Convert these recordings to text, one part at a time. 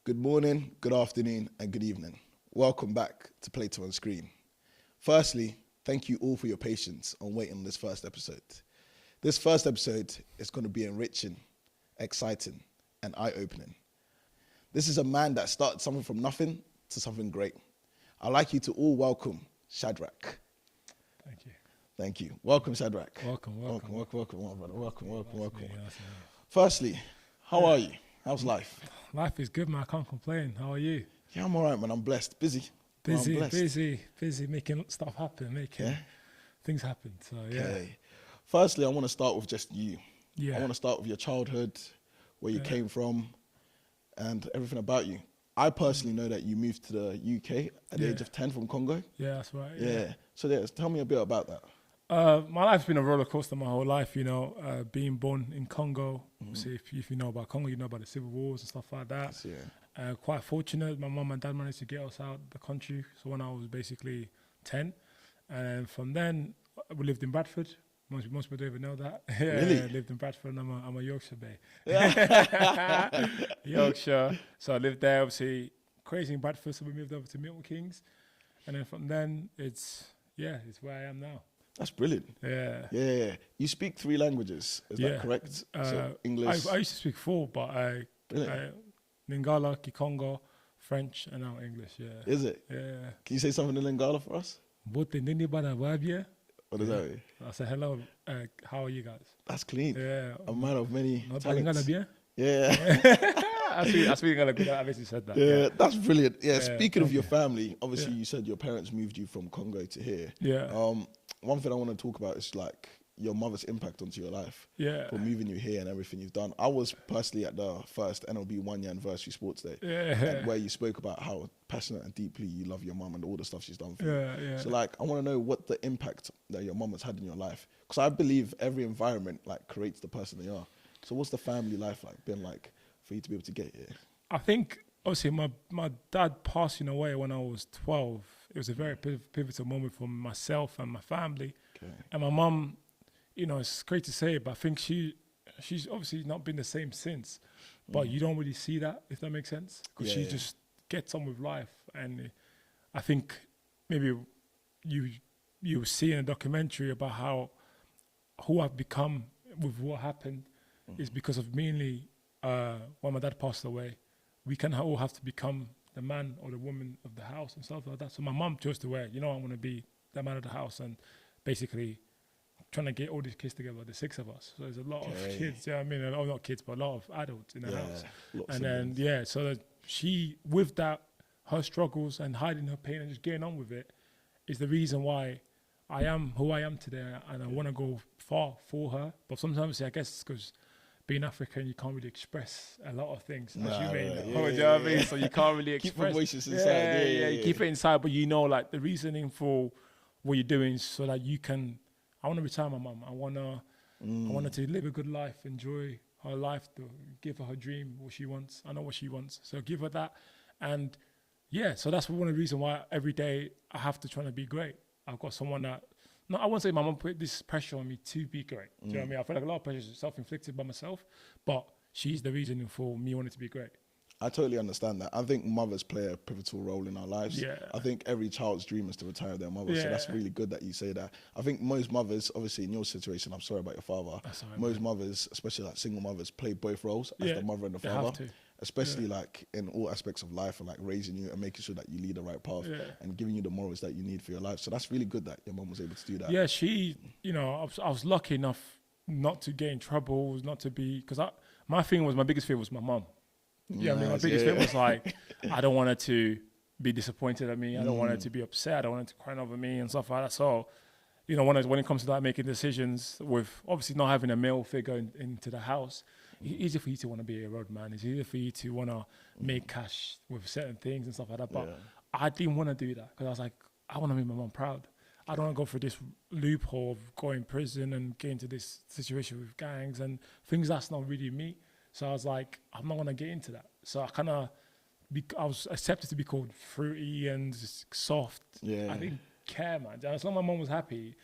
Good morning, good afternoon, and good evening. Welcome back to Plato on Screen. Firstly, thank you all for your patience on waiting on this first episode. This first episode is going to be enriching, exciting, and eye-opening. This is a man that started something from nothing to something great. I'd like you to all welcome Chadrack. Thank you. Thank you. Welcome, Chadrack. Welcome, brother. Welcome. Yeah, Firstly, how are you? How's life? life is good, man. I can't complain. How are you? Yeah, I'm all right, man. I'm blessed. Busy. I'm Busy, making stuff happen, making things happen. So, yeah. Okay. Firstly, I want to start with just you. Yeah. I want to start with your childhood, where you came from, and everything about you. I personally know that you moved to the UK at the age of 10 from Congo. Yeah, that's right. Yeah. So tell me a bit about that. My life's been a roller coaster my whole life, being born in Congo. Obviously, if you know about Congo, you know about the civil wars and stuff like that. Yeah. Quite fortunate, my mum and dad managed to get us out the country. So when I was basically 10, and from then we lived in Bradford. Most people don't even know that. Really? I lived in Bradford, and I'm a Yorkshire bay. Yorkshire. So I lived there, obviously crazy in Bradford. So we moved over to Milton Keynes, and then from then it's where I am now. That's brilliant. Yeah. Yeah. You speak 3 languages. Is that correct? So English. I used to speak 4, but I Lingala, Kikongo, French, and now English. Yeah. Is it? Yeah. Can you say something in Lingala for us? What does that mean? I say hello. How are you guys? That's clean. Yeah. A man of many talents. Bien? Yeah. I speak Lingala good. I basically said that. Yeah, that's brilliant. Yeah. Speaking of your family, obviously you said your parents moved you from Congo to here. Yeah. One thing I want to talk about is like your mother's impact onto your life. Yeah. For moving you here and everything you've done. I was personally at the first NLB 1-year anniversary sports day. Yeah. Where you spoke about how passionate and deeply you love your mum and all the stuff she's done for you. Yeah. So like, I want to know what the impact that your mum has had in your life. Because I believe every environment like creates the person they are. So what's the family life like been like for you to be able to get here? I think obviously my dad passing away when I was 12. It was a very pivotal moment for myself and my family. Okay. And my mum, it's great to say, but I think she's obviously not been the same since. But you don't really see that, if that makes sense, because she just gets on with life. And I think maybe you see in a documentary about who I've become with what happened is because of mainly when my dad passed away. We can all have to become the man or the woman of the house and stuff like that. So my mum chose to wear, I want to be the man of the house, and basically trying to get all these kids together, the 6 of us. So there's a lot of kids, not kids, but a lot of adults in the house. And then, so that she, with that, her struggles and hiding her pain and just getting on with it is the reason why I am who I am today. And I want to go far for her. But sometimes, I guess it's because being African, you can't really express a lot of things, as you may know. You know what I mean? So you can't really express. Keep the voices inside. You keep it inside, but like the reasoning for what you're doing, so that you can. I want to retire my mum. I want her to live a good life, enjoy her life, to give her her dream, what she wants. I know what she wants, so give her that. And so that's one of the reasons why every day I have to try to be great. I've got someone that. No, I won't say my mum put this pressure on me to be great. Do you know what I mean? I feel like a lot of pressure is self-inflicted by myself, but she's the reason for me wanting to be great. I totally understand that. I think mothers play a pivotal role in our lives. Yeah. I think every child's dream is to retire their mother. So that's really good that you say that. I think most mothers, obviously in your situation, I'm sorry about your father. Most mothers, especially like single mothers, play both roles as the mother and the father. Have to. Especially like in all aspects of life and like raising you and making sure that you lead the right path and giving you the morals that you need for your life. So that's really good that your mum was able to do that. Yeah, she, I was lucky enough not to get in trouble, not to be, because my biggest fear was my mum. Yeah, my biggest fear was like, I don't want her to be disappointed at me. I don't want her to be upset. I don't want her to cry over me and stuff like that. So, when it comes to like making decisions with obviously not having a male figure into the house, it's easy for you to want to be a road man. It's easier for you to want to make cash with certain things and stuff like that. But I didn't want to do that because I was like, I want to make my mom proud. I don't want to go through this loophole of going to prison and getting into this situation with gangs and things that's not really me. So I was like, I'm not going to get into that. So I was accepted to be called fruity and soft. Yeah. I didn't care, man. As long as my mom was happy,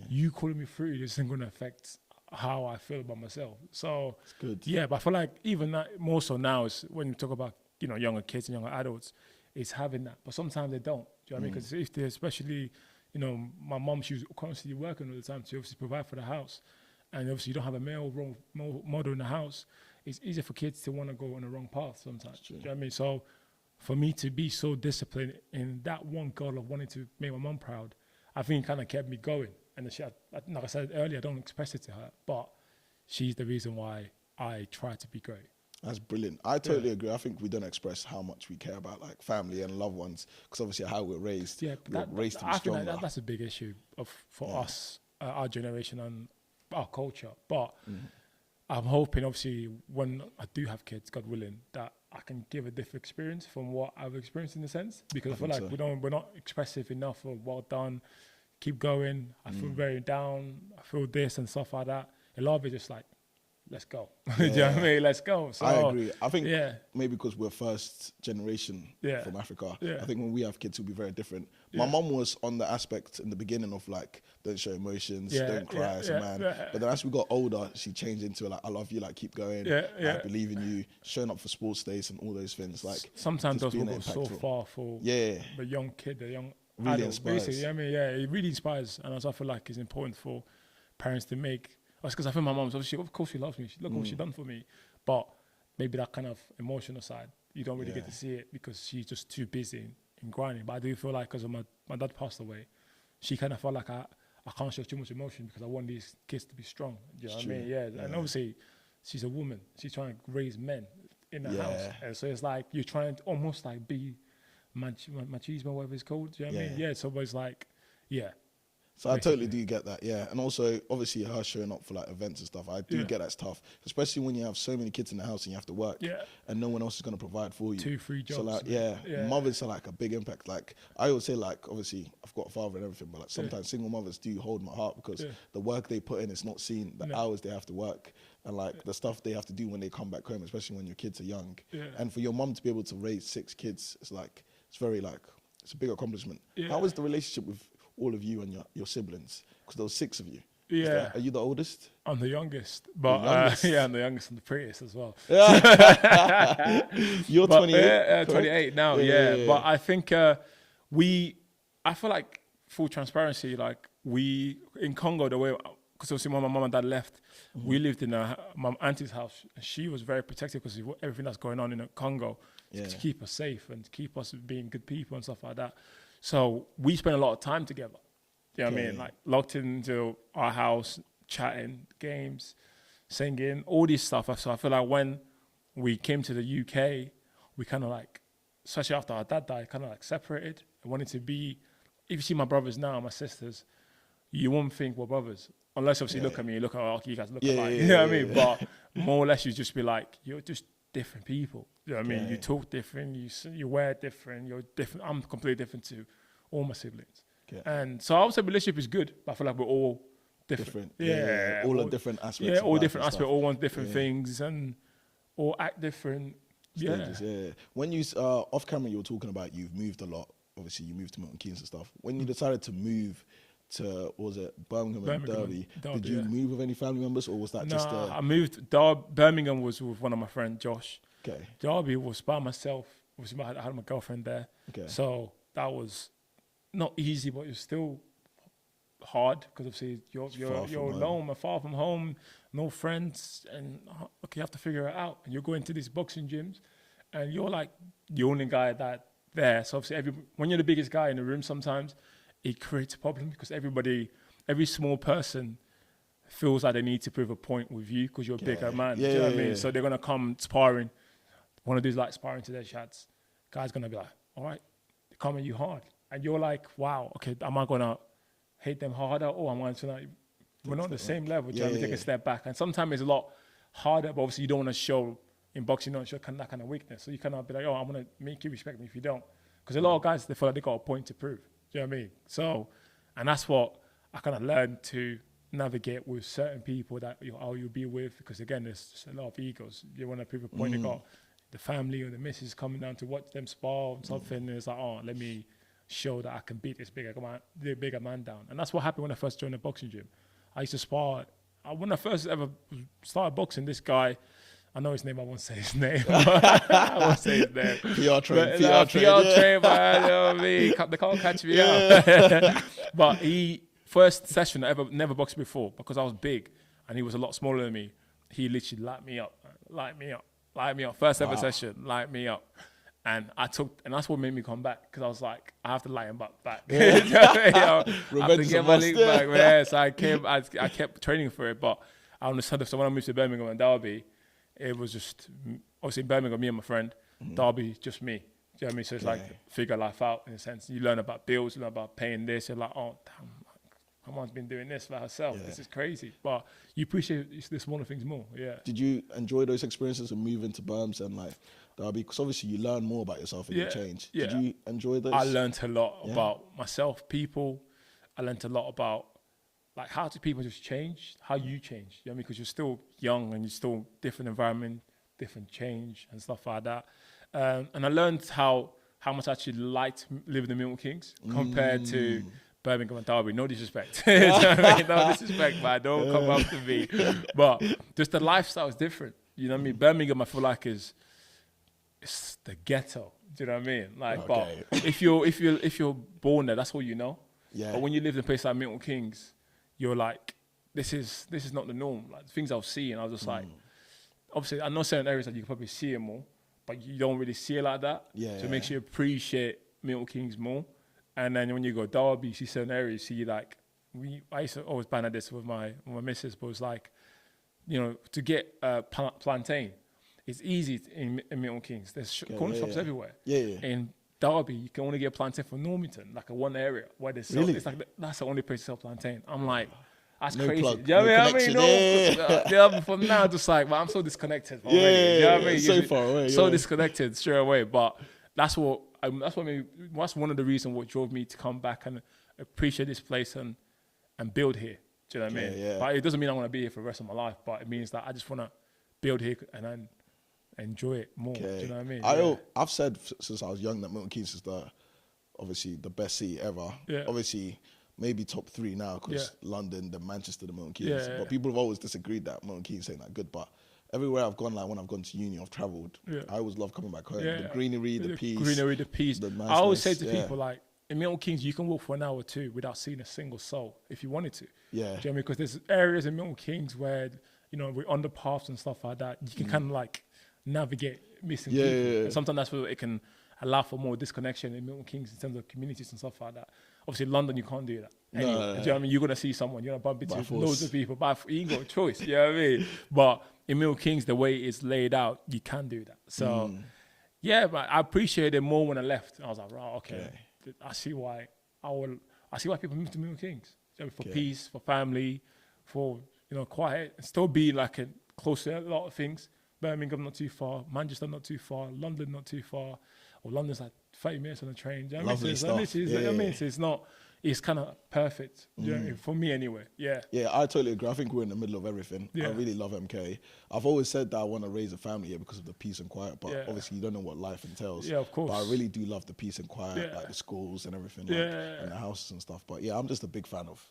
you calling me fruity isn't going to affect how I feel about myself. So, it's good. Yeah, but I feel like even that, more so now, is when you talk about younger kids and younger adults, is having that. But sometimes they don't. Do you know what I mean? Because if they, especially, my mom, she was constantly working all the time to obviously provide for the house. And obviously you don't have a male role model in the house. It's easier for kids to want to go on the wrong path sometimes. Do you know what I mean? So for me to be so disciplined in that one goal of wanting to make my mom proud, I think it kind of kept me going. And like I said earlier, I don't express it to her, but she's the reason why I try to be great. That's brilliant. I totally agree. I think we don't express how much we care about like family and loved ones because obviously how we're raised. Yeah, we're raised to be stronger. I think that's a big issue for us, our generation and our culture. But I'm hoping, obviously, when I do have kids, God willing, that I can give a different experience from what I've experienced in a sense. Because I feel like we're not expressive enough or well done. Keep going. I feel very down. I feel this and stuff like that. A lot of it just like, let's go. Do you know what I mean? Let's go. So, I agree. I think maybe because we're first generation from Africa, I think when we have kids, it'll be very different. My mum was on the aspect in the beginning of like, don't show emotions, don't cry as a man. But then as we got older, she changed into like, I love you, like keep going, I believe in you, showing up for sports days and all those things. Like sometimes those will go so far for the young kid, the young really adult. Inspires. Basically, I mean, it really inspires, and also I feel like it's important for parents to make. Because I think my mom's obviously, of course, she loves me. Look what she's done for me. But maybe that kind of emotional side, you don't really get to see it because she's just too busy in grinding. But I do feel like because my dad passed away, she kind of felt like I can't show too much emotion because I want these kids to be strong. Do you know what I mean? Yeah. And obviously, she's a woman. She's trying to raise men in the house. And so it's like you're trying to almost like be machismo, whatever it's called. Do you know what I mean? Yeah. So it's like, So I totally do get that, and also obviously her showing up for like events and stuff. I do get that's tough, especially when you have so many kids in the house and you have to work, and no one else is going to provide for you. 2-3 jobs. So like, mothers are like a big impact. Like I always say, like obviously I've got a father and everything, but like sometimes single mothers do hold my heart because the work they put in is not seen. The hours they have to work and like the stuff they have to do when they come back home, especially when your kids are young. And for your mum to be able to raise 6 kids, it's like it's a big accomplishment. How was the relationship with all of you and your siblings? Because there was 6 of you. Are you the oldest? I'm the youngest, but I'm the youngest and the prettiest as well. You're 28. 28 now. But I think I feel like full transparency. Like we in Congo, the way because obviously when my mom and dad left, we lived in my auntie's house. She was very protective because of everything that's going on in Congo to keep us safe and to keep us being good people and stuff like that. So we spent a lot of time together. You know what I mean? Like locked into our house, chatting, games, singing, all this stuff. So I feel like when we came to the UK, we kind of like, especially after our dad died, kind of like separated. I wanted to be, if you see my brothers now, my sisters, you won't think we're brothers. Unless obviously you look at me, you look at you guys look alike. You know what I mean? But more or less you just be like, you're just different people. You know what I mean? You talk different, you wear different, you're different. I'm completely different to all my siblings. And so I would say relationship is good, but I feel like we're all different. All the different aspects. All different aspects, all want different things and all act different. Stages, When you, off camera, you were talking about you've moved a lot. Obviously, you moved to Milton Keynes and stuff. When you decided to move to, what was it, Birmingham and Derby, did you move with any family members or was that just I moved, Birmingham was with one of my friends, Josh. Derby was by myself. Obviously, I had my girlfriend there. So that was not easy, but it was still hard because obviously you're alone, far from home, no friends, and you have to figure it out. And you're going to these boxing gyms, and you're like the only guy there. So obviously, when you're the biggest guy in the room, sometimes it creates a problem because every small person feels like they need to prove a point with you because you're a bigger man. Do you know what I mean? So they're gonna come sparring. One of these like sparring to their Chadz. Guy's gonna be like, all right, they're coming you hard. And you're like, wow, okay, am I going to hit them harder? Or am I going to, like, we're not on the same level. Do you want to take a step back? And sometimes it's a lot harder, but obviously you don't want to show, in boxing, you don't show that kind of weakness. So you cannot be like, oh, I'm going to make you respect me if you don't. Because a lot of guys, they feel like they got a point to prove. Do you know what I mean? So, and that's what I kind of learned to navigate with certain people that you'll be with. Because again, there's just a lot of egos. You want to prove a point. They got the family or the missus coming down to watch them spar or something. And it's like, oh, let me show that I can beat this bigger man down. And that's what happened when I first joined the boxing gym. I used to spar. When I first ever started boxing, this guy, I know his name. I won't say his name. I won't say his name. PR train, PR yeah. train, man. You know what I mean? They can't catch me out. But first session, I never boxed before because I was big and he was a lot smaller than me. He literally light me up. First ever session, light me up. And that's what made me come back because I was like, I have to light him back. Yeah. I have to get my league back, man. So I kept training for it. But I understood. So when I moved to Birmingham and Derby, it was just obviously in Birmingham, me and my friend. Derby, just me. Do you know what I mean? So it's like figure life out in a sense. You learn about bills, you learn about paying this. You're like, oh damn, my mom's been doing this for herself. Yeah. This is crazy. But you appreciate the smaller things more. Yeah. Did you enjoy those experiences of moving to Birms and like Derby? Because obviously you learn more about yourself and you change. Yeah. Did you enjoy those? I learned a lot about myself, people. I learned a lot about like how do people just change, how you change. You know what I mean? Because you're still young and you're still different environment, different change and stuff like that. And I learned how much I actually liked living in Milton Keynes compared to Birmingham and Derby. No disrespect. You know what I mean? No disrespect, man. Don't come after me. But just the lifestyle is different. You know what I mean? Birmingham, I feel like it's the ghetto. Do you know what I mean? Like, but if you're born there, that's all you know. Yeah. But when you live in a place like Milton Keynes, you're like, this is not the norm. Like the things I was seeing, I was just like, obviously, I know certain areas that you can probably see it more, but you don't really see it like that. Yeah. So it makes you appreciate Milton Keynes more. And then when you go Derby, you see certain areas, you see like, I used to always ban at this with my missus, but it was like, you know, to get plantain, it's easy in Milton Keynes. There's corner shops everywhere. Yeah. In Derby, you can only get plantain from Normington, like a one area where they sell. Really? It's like that's the only place to sell plantain. I'm like, that's crazy. Plug, you know what I mean? From now, just like, well, I'm so disconnected. You know what I mean? So far away. So disconnected straight away. But that's one of the reasons what drove me to come back and appreciate this place and build here. Do you know what I mean? Yeah. But it doesn't mean I want to be here for the rest of my life. But it means that I just want to build here and then enjoy it more. Do you know what I mean? I've said since I was young that Milton Keynes is obviously the best city ever. Yeah. Obviously, maybe top 3 now because London, the Manchester, the Milton Keynes. But people have always disagreed that Milton Keynes ain't that good. But everywhere I've gone, like when I've gone to uni, I've travelled. I always love coming back home. The greenery, the peace. The niceness, I always say to people like, in Milton Keynes, you can walk for an hour or two without seeing a single soul if you wanted to. Yeah. Do you know what I mean? Because there's areas in Milton Keynes where, you know, we're underpaths and stuff like that. You can kind of like navigate missing people. And sometimes that's where it can allow for more disconnection in Milton Keynes in terms of communities and stuff like that. Obviously, London, you can't do that. Anyway, do you know what I mean? You're going to see someone, you're going to bump into loads of people. You ain't got a choice, you know what I mean? But in Milton Keynes, the way it's laid out, you can do that. So, but I appreciated it more when I left. I was like, right, okay. I see why people move to Milton Keynes. For peace, for family, for, you know, quiet. Still be like close to a lot of things. Birmingham not too far, Manchester not too far, London not too far. Or London's like 30 minutes on the train. Do you know what I mean? So it's kind of perfect, you know, for me anyway. Yeah. Yeah, I totally agree. I think we're in the middle of everything. Yeah. I really love MK. I've always said that I want to raise a family here because of the peace and quiet, but obviously you don't know what life entails. Yeah, of course. But I really do love the peace and quiet, like the schools and everything, and the houses and stuff. But yeah, I'm just a big fan of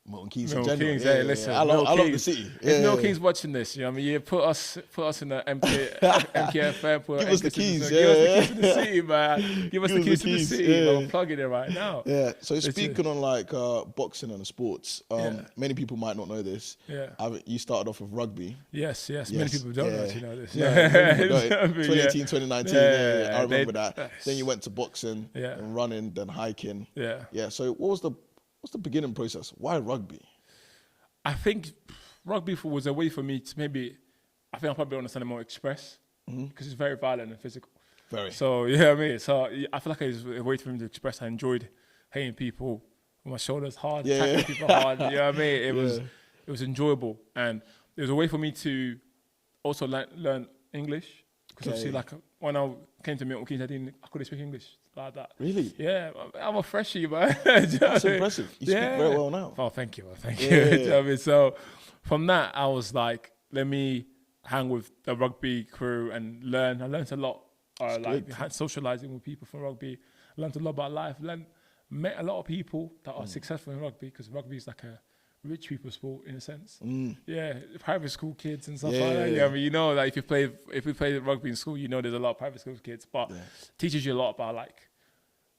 Milton Keynes in general. Listen, I love the city. If Milton Keynes watching this, you know what I mean? Put us in the MKFM. Give us the keys. Give us the keys to the city, man. Give us the keys to the city. I'm plugging it right now. Yeah. So speaking on like boxing and the sports, many people might not know this. Yeah. You started off with rugby. Yes. Many people don't actually know this. 2018, 2019. I remember that. Then you went to boxing and running, then hiking. Yeah. Yeah. So what's the beginning process? Why rugby? I think rugby was a way for me to I think I'll probably understand it more express because it's very violent and physical. Very. So, you know what I mean? So I feel like it was a way for me to express. I enjoyed hitting people with my shoulders hard, tackling people hard. You know what I mean? It was enjoyable. And it was a way for me to also learn English. Because obviously, like, when I came to Milton Keynes, I couldn't speak English like that. Really? Yeah, I'm a freshie, man. That's impressive. You speak very well now. Oh, thank you. You know what I mean? So from that, I was like, let me hang with the rugby crew and learn. I learned a lot, socializing with people from rugby. Learned a lot about life. Met a lot of people that are successful in rugby because rugby is like a rich people sport in a sense. Mm. Yeah, private school kids and stuff like that. Yeah, I mean, you know, like if we play rugby in school, you know, there's a lot of private school kids, but teaches you a lot about like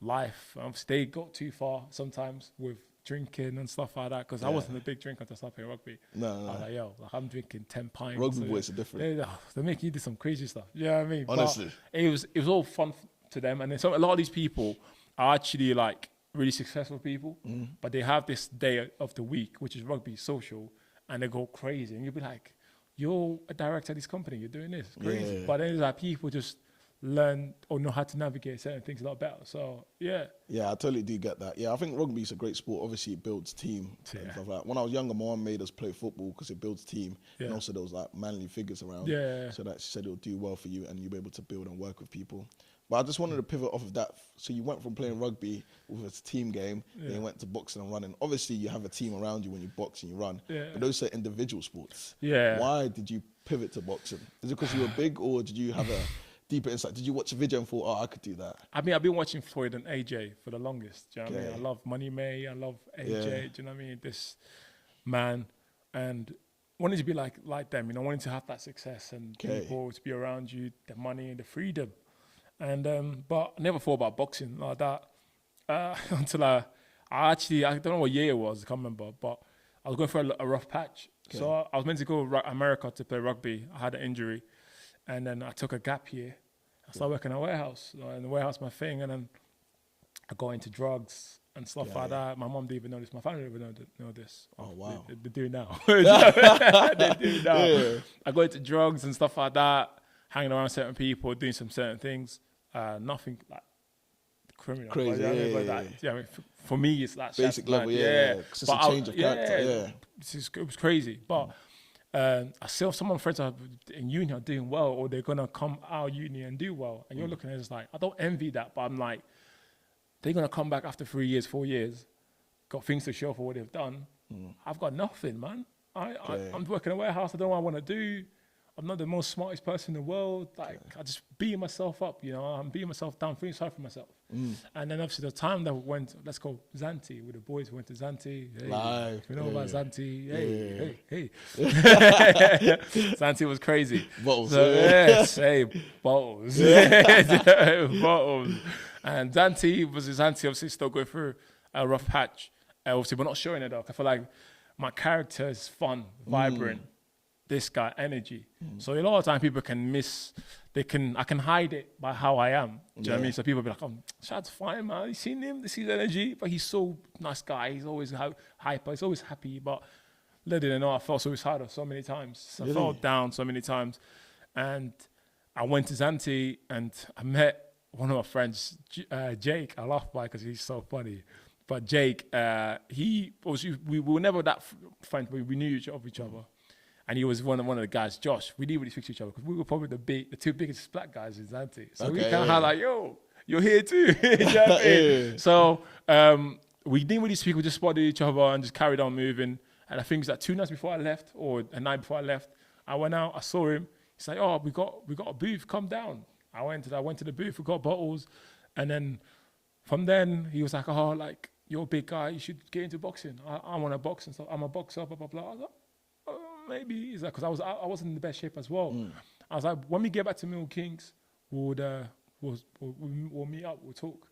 life. Obviously, they go too far sometimes with drinking and stuff like that. Because I wasn't a big drinker until I started playing rugby. No. I was like, yo, like I'm drinking 10 pints. Rugby boys are different. They make you do some crazy stuff. You know what I mean? Honestly, but it was all fun to them, and then so a lot of these people are actually like really successful people, but they have this day of the week, which is rugby social, and they go crazy. And you'll be like, you're a director of this company, you're doing this, crazy. Yeah. But then it's like people just learn or know how to navigate certain things a lot better. So, yeah. Yeah, I totally do get that. Yeah, I think rugby is a great sport. Obviously, it builds team and stuff like that. When I was younger, my mum made us play football because it builds team. And also there was like manly figures around. Yeah. So that she said it'll do well for you and you'll be able to build and work with people. But I just wanted to pivot off of that. So you went from playing rugby with a team game, then you went to boxing and running. Obviously, you have a team around you when you box and you run. But those are individual sports. Yeah. Why did you pivot to boxing? Is it because you were big, or did you have a deeper insight? Did you watch a video and thought, oh, I could do that? I mean, I've been watching Floyd and AJ for the longest. Do you know what I mean? I love Money May. I love AJ. Do you know what I mean? This man. And wanted to be like them, you know, wanting to have that success and people to be around you, the money and the freedom. And but I never thought about boxing like that until I don't know what year it was, I can't remember, but I was going through a rough patch. So I was meant to go to America to play rugby. I had an injury, and then I took a gap year. I started working in a warehouse. In the warehouse, my thing, and then I got into drugs and stuff like that. My mom didn't even know this. My family didn't even know this. Oh, wow. They do now. They do now. Yeah. I got into drugs and stuff like that, hanging around certain people, doing some certain things. Nothing like criminal. Crazy, I mean, for me, it's like basic level, It's just a change of character, It was crazy. But I saw some of my friends are in uni are doing well, or they're gonna come out of uni and do well, and you're looking at it as like, I don't envy that, but I'm like, they're gonna come back after 3 years, 4 years, got things to show for what they've done. I've got nothing, man. I'm working in a warehouse. I don't know what I want to do. I'm not the most smartest person in the world. Like, I just beating myself up, you know. I'm beating myself down, feeling sorry for myself. And then obviously the time that we went, let's go Zante with the boys. We went to Zante. Hey, live. We know about Zante. Hey. Zante was crazy. Bottles. So, bottles. Bottles. And Zante was obviously still going through a rough patch. Obviously, we're not showing it though. I feel like my character is fun, vibrant. This guy energy. So a lot of time people can I can hide it by how I am. Do you know what I mean? So people be like, oh, Chad's fine, man. You seen him? This is energy. But he's so nice guy. He's always hyper. He's always happy. But little did I know, I felt suicidal so many times. I fell down so many times. And I went to Zante and I met one of my friends, Jake. I laugh by because he's so funny. But Jake, we were never that friends, but we knew of each other. And he was one of the guys, Josh. We didn't really speak to each other because we were probably the two biggest black guys in Zante. So we kind of like, yo, you're here too. You know what I mean? So we didn't really speak. We just spotted each other and just carried on moving. And I think it was like 2 nights before I left, or a night before I left, I went out. I saw him. He's like, oh, we got a booth. Come down. I went to the booth. We got bottles, and then from then he was like, oh, like you're a big guy. You should get into boxing. I want to box and stuff. I'm a boxer. Blah blah blah. I was like, maybe. He's like, because I wasn't in the best shape as well. I was like, when we get back to Mill Kings, we'll meet up, we'll talk.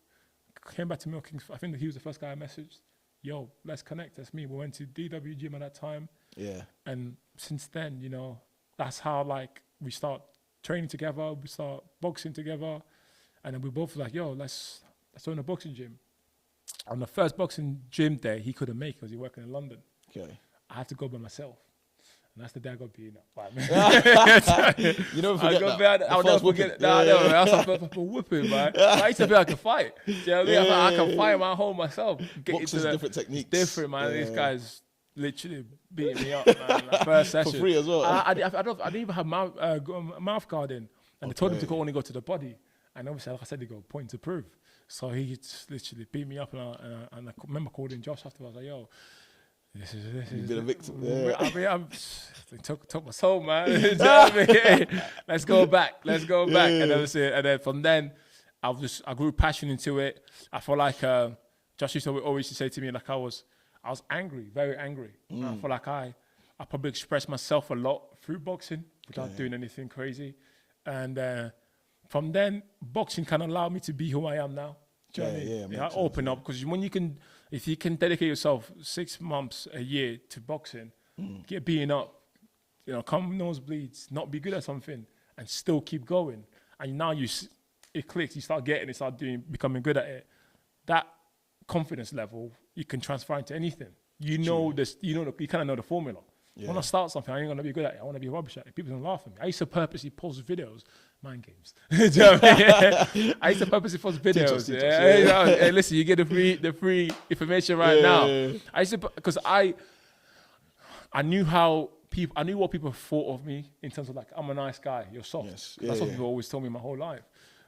Came back to Mill Kings. I think he was the first guy I messaged. Yo, let's connect. That's me. We went to DW gym at that time. Yeah. And since then, you know, that's how like we start training together. We start boxing together, and then we both like, yo, let's own a boxing gym. On the first boxing gym day, he couldn't make it because he working in London. Okay. I had to go by myself. And that's the day I got beaten up. You never forget that. I'll never forget it. I was like, whooping, man. I used to feel like I can fight. Do you know what I mean? I can fight my whole myself. Boxing's different techniques. Different, man. These guys literally beating me up, man. Like, first session. For free as well. I didn't even have mouth guard in. And they told him to only go to the body. And obviously, like I said, they got a point to prove. So he just literally beat me up. And I remember calling Josh afterwards. I was like, yo, this is You've been a victim. Yeah. I mean, took my soul, man. You know what I mean? Let's go back. And then from then, I grew passion into it. I felt like Josh used to always say to me, like I was I was angry, very angry. And I feel like I probably expressed myself a lot through boxing without doing anything crazy. And from then, boxing kind of allowed me to be who I am now. Do you know what I mean? I open up, because if you can dedicate yourself 6 months, a year to boxing, get beaten up, come nosebleeds, not be good at something, and still keep going, and now it clicks, you start getting it, becoming good at it. That confidence level you can transfer into anything. You kind of know the formula. When I start something, I ain't gonna be good at it. I want to be rubbish at it. People don't laugh at me. I used to purposely post videos, mind games. Do you know what I mean? I used to purposely post videos. Hey, listen, you get the free information right now. I used to, because I knew I knew what people thought of me in terms of like, I'm a nice guy, you're soft. That's what people always told me my whole life.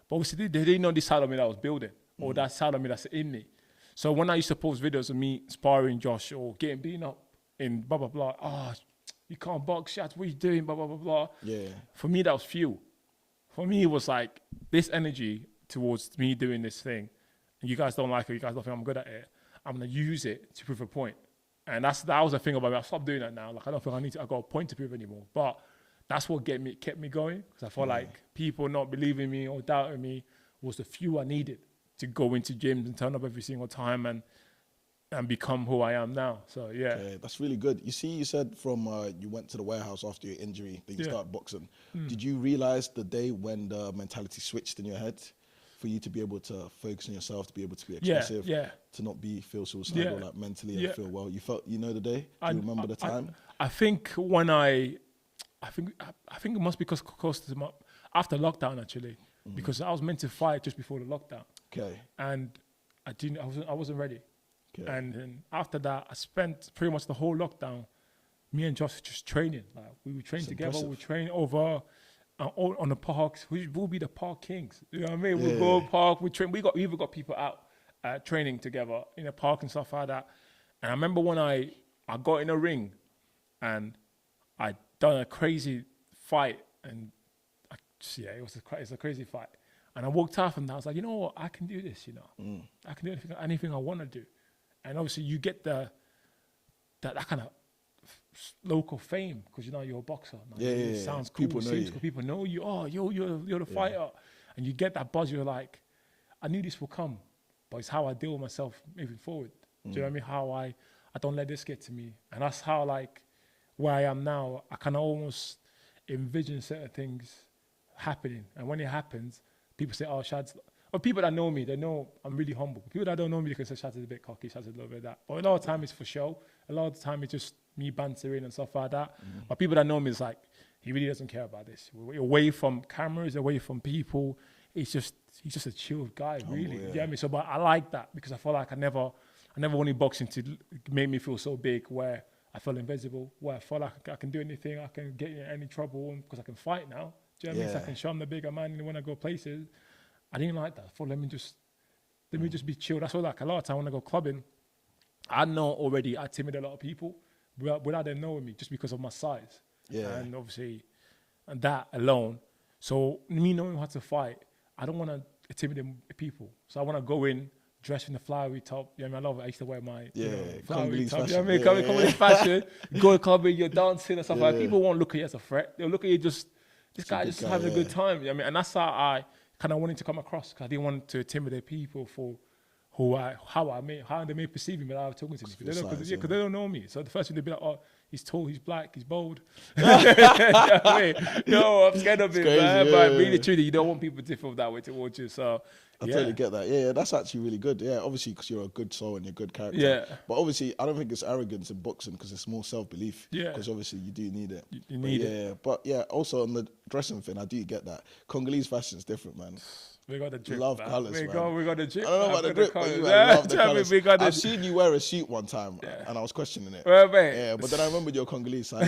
But obviously they didn't know this side of me that I was building, or that side of me that's in me. So when I used to post videos of me sparring Josh or getting beaten up in blah, blah, blah, you can't box, Chadz, what are you doing, blah, blah, blah, blah. Yeah. For me, that was fuel. For me, it was like this energy towards me doing this thing, and you guys don't like it, you guys don't think I'm good at it, I'm going to use it to prove a point. And that was the thing about me. I stopped doing that now. Like, I don't think I got a point to prove anymore. But that's what kept me going, because I felt like people not believing me or doubting me was the fuel I needed to go into gyms and turn up every single time and become who I am now. So, yeah. That's really good. You see, you said from you went to the warehouse after your injury, then you started boxing. Did you realize the day when the mentality switched in your head for you to be able to focus on yourself, to be able to be expressive, to not feel suicidal, like mentally and feel well? You felt, the day? Do you remember the time? I think when I think it must be close to after lockdown, actually, because I was meant to fight just before the lockdown. Okay. And I wasn't ready. Okay. And then after that, I spent pretty much the whole lockdown, me and Josh just training. Like, we would train together. Impressive. We would train over on the parks. We will be the park kings. You know what I mean? We'll go park. We train. We even got people out training together in the park and stuff like that. And I remember when I got in a ring, and I'd done a crazy fight, and it's a crazy fight. And I walked off, and I was like, you know what? I can do this. I can do anything I want to do. And obviously, you get that kind of local fame, because you're a boxer. It sounds cool. People know you. People know you. Oh, you're the fighter, and you get that buzz. You're like, I knew this will come, but it's how I deal with myself moving forward. Do you know what I mean? How I don't let this get to me, and that's how, like, where I am now. I can almost envision certain things happening, and when it happens, people say, "Oh, Chadz." Or people that know me, they know I'm really humble. People that don't know me, they can say Chadz is a bit cocky, Chadz is a little bit of that. But a lot of the time it's for show. A lot of the time it's just me bantering and stuff like that. But people that know me, it's like, he really doesn't care about this. We're away from cameras, away from people. He's just a chilled guy, really. You know what I mean? So, but I like that, because I feel like I never wanted boxing to make me feel so big, where I feel invisible, where I feel like I can do anything, I can get in any trouble, because I can fight now. Do you know what I mean? So I can show I'm the bigger man when I go places. I didn't like that. I thought, let me just be chill. That's why, like, a lot of time when I go clubbing, I know already I intimidate a lot of people without them knowing me, just because of my size. Yeah. And obviously, and that alone. So me knowing how to fight, I don't want to intimidate people. So I want to go in, dress in the flowery top. You know what I mean? I love it. I used to wear my flowery top. You know what I mean? Congolese fashion. Go to clubbing, you're dancing and stuff like that. People won't look at you as a threat. They'll look at you this guy just having a good time. You know what I mean? And that's how I kind of wanted to come across, because I didn't want to intimidate people for how they may perceive me without talking to me. Because they don't know me. So the first thing they'd be like, oh, he's tall, he's black, he's bold. You know what I mean? No, I'm scared of it, man. Yeah. But really, truly, you don't want people to feel that way towards you. So I totally get that. Yeah, that's actually really good. Yeah, obviously, because you're a good soul and you're a good character. Yeah. But obviously, I don't think it's arrogance in boxing, because it's more self-belief. Yeah. Because obviously, you do need it. You need it. Yeah. But yeah, also on the dressing thing, I do get that. Congolese fashion is different, man. We got the drip. Love colours, man. We got the drip. I don't know about the drip, but you love the colours. I've seen you wear a suit one time, and I was questioning it. Well, mate. Yeah, but then I remembered your Congolese side.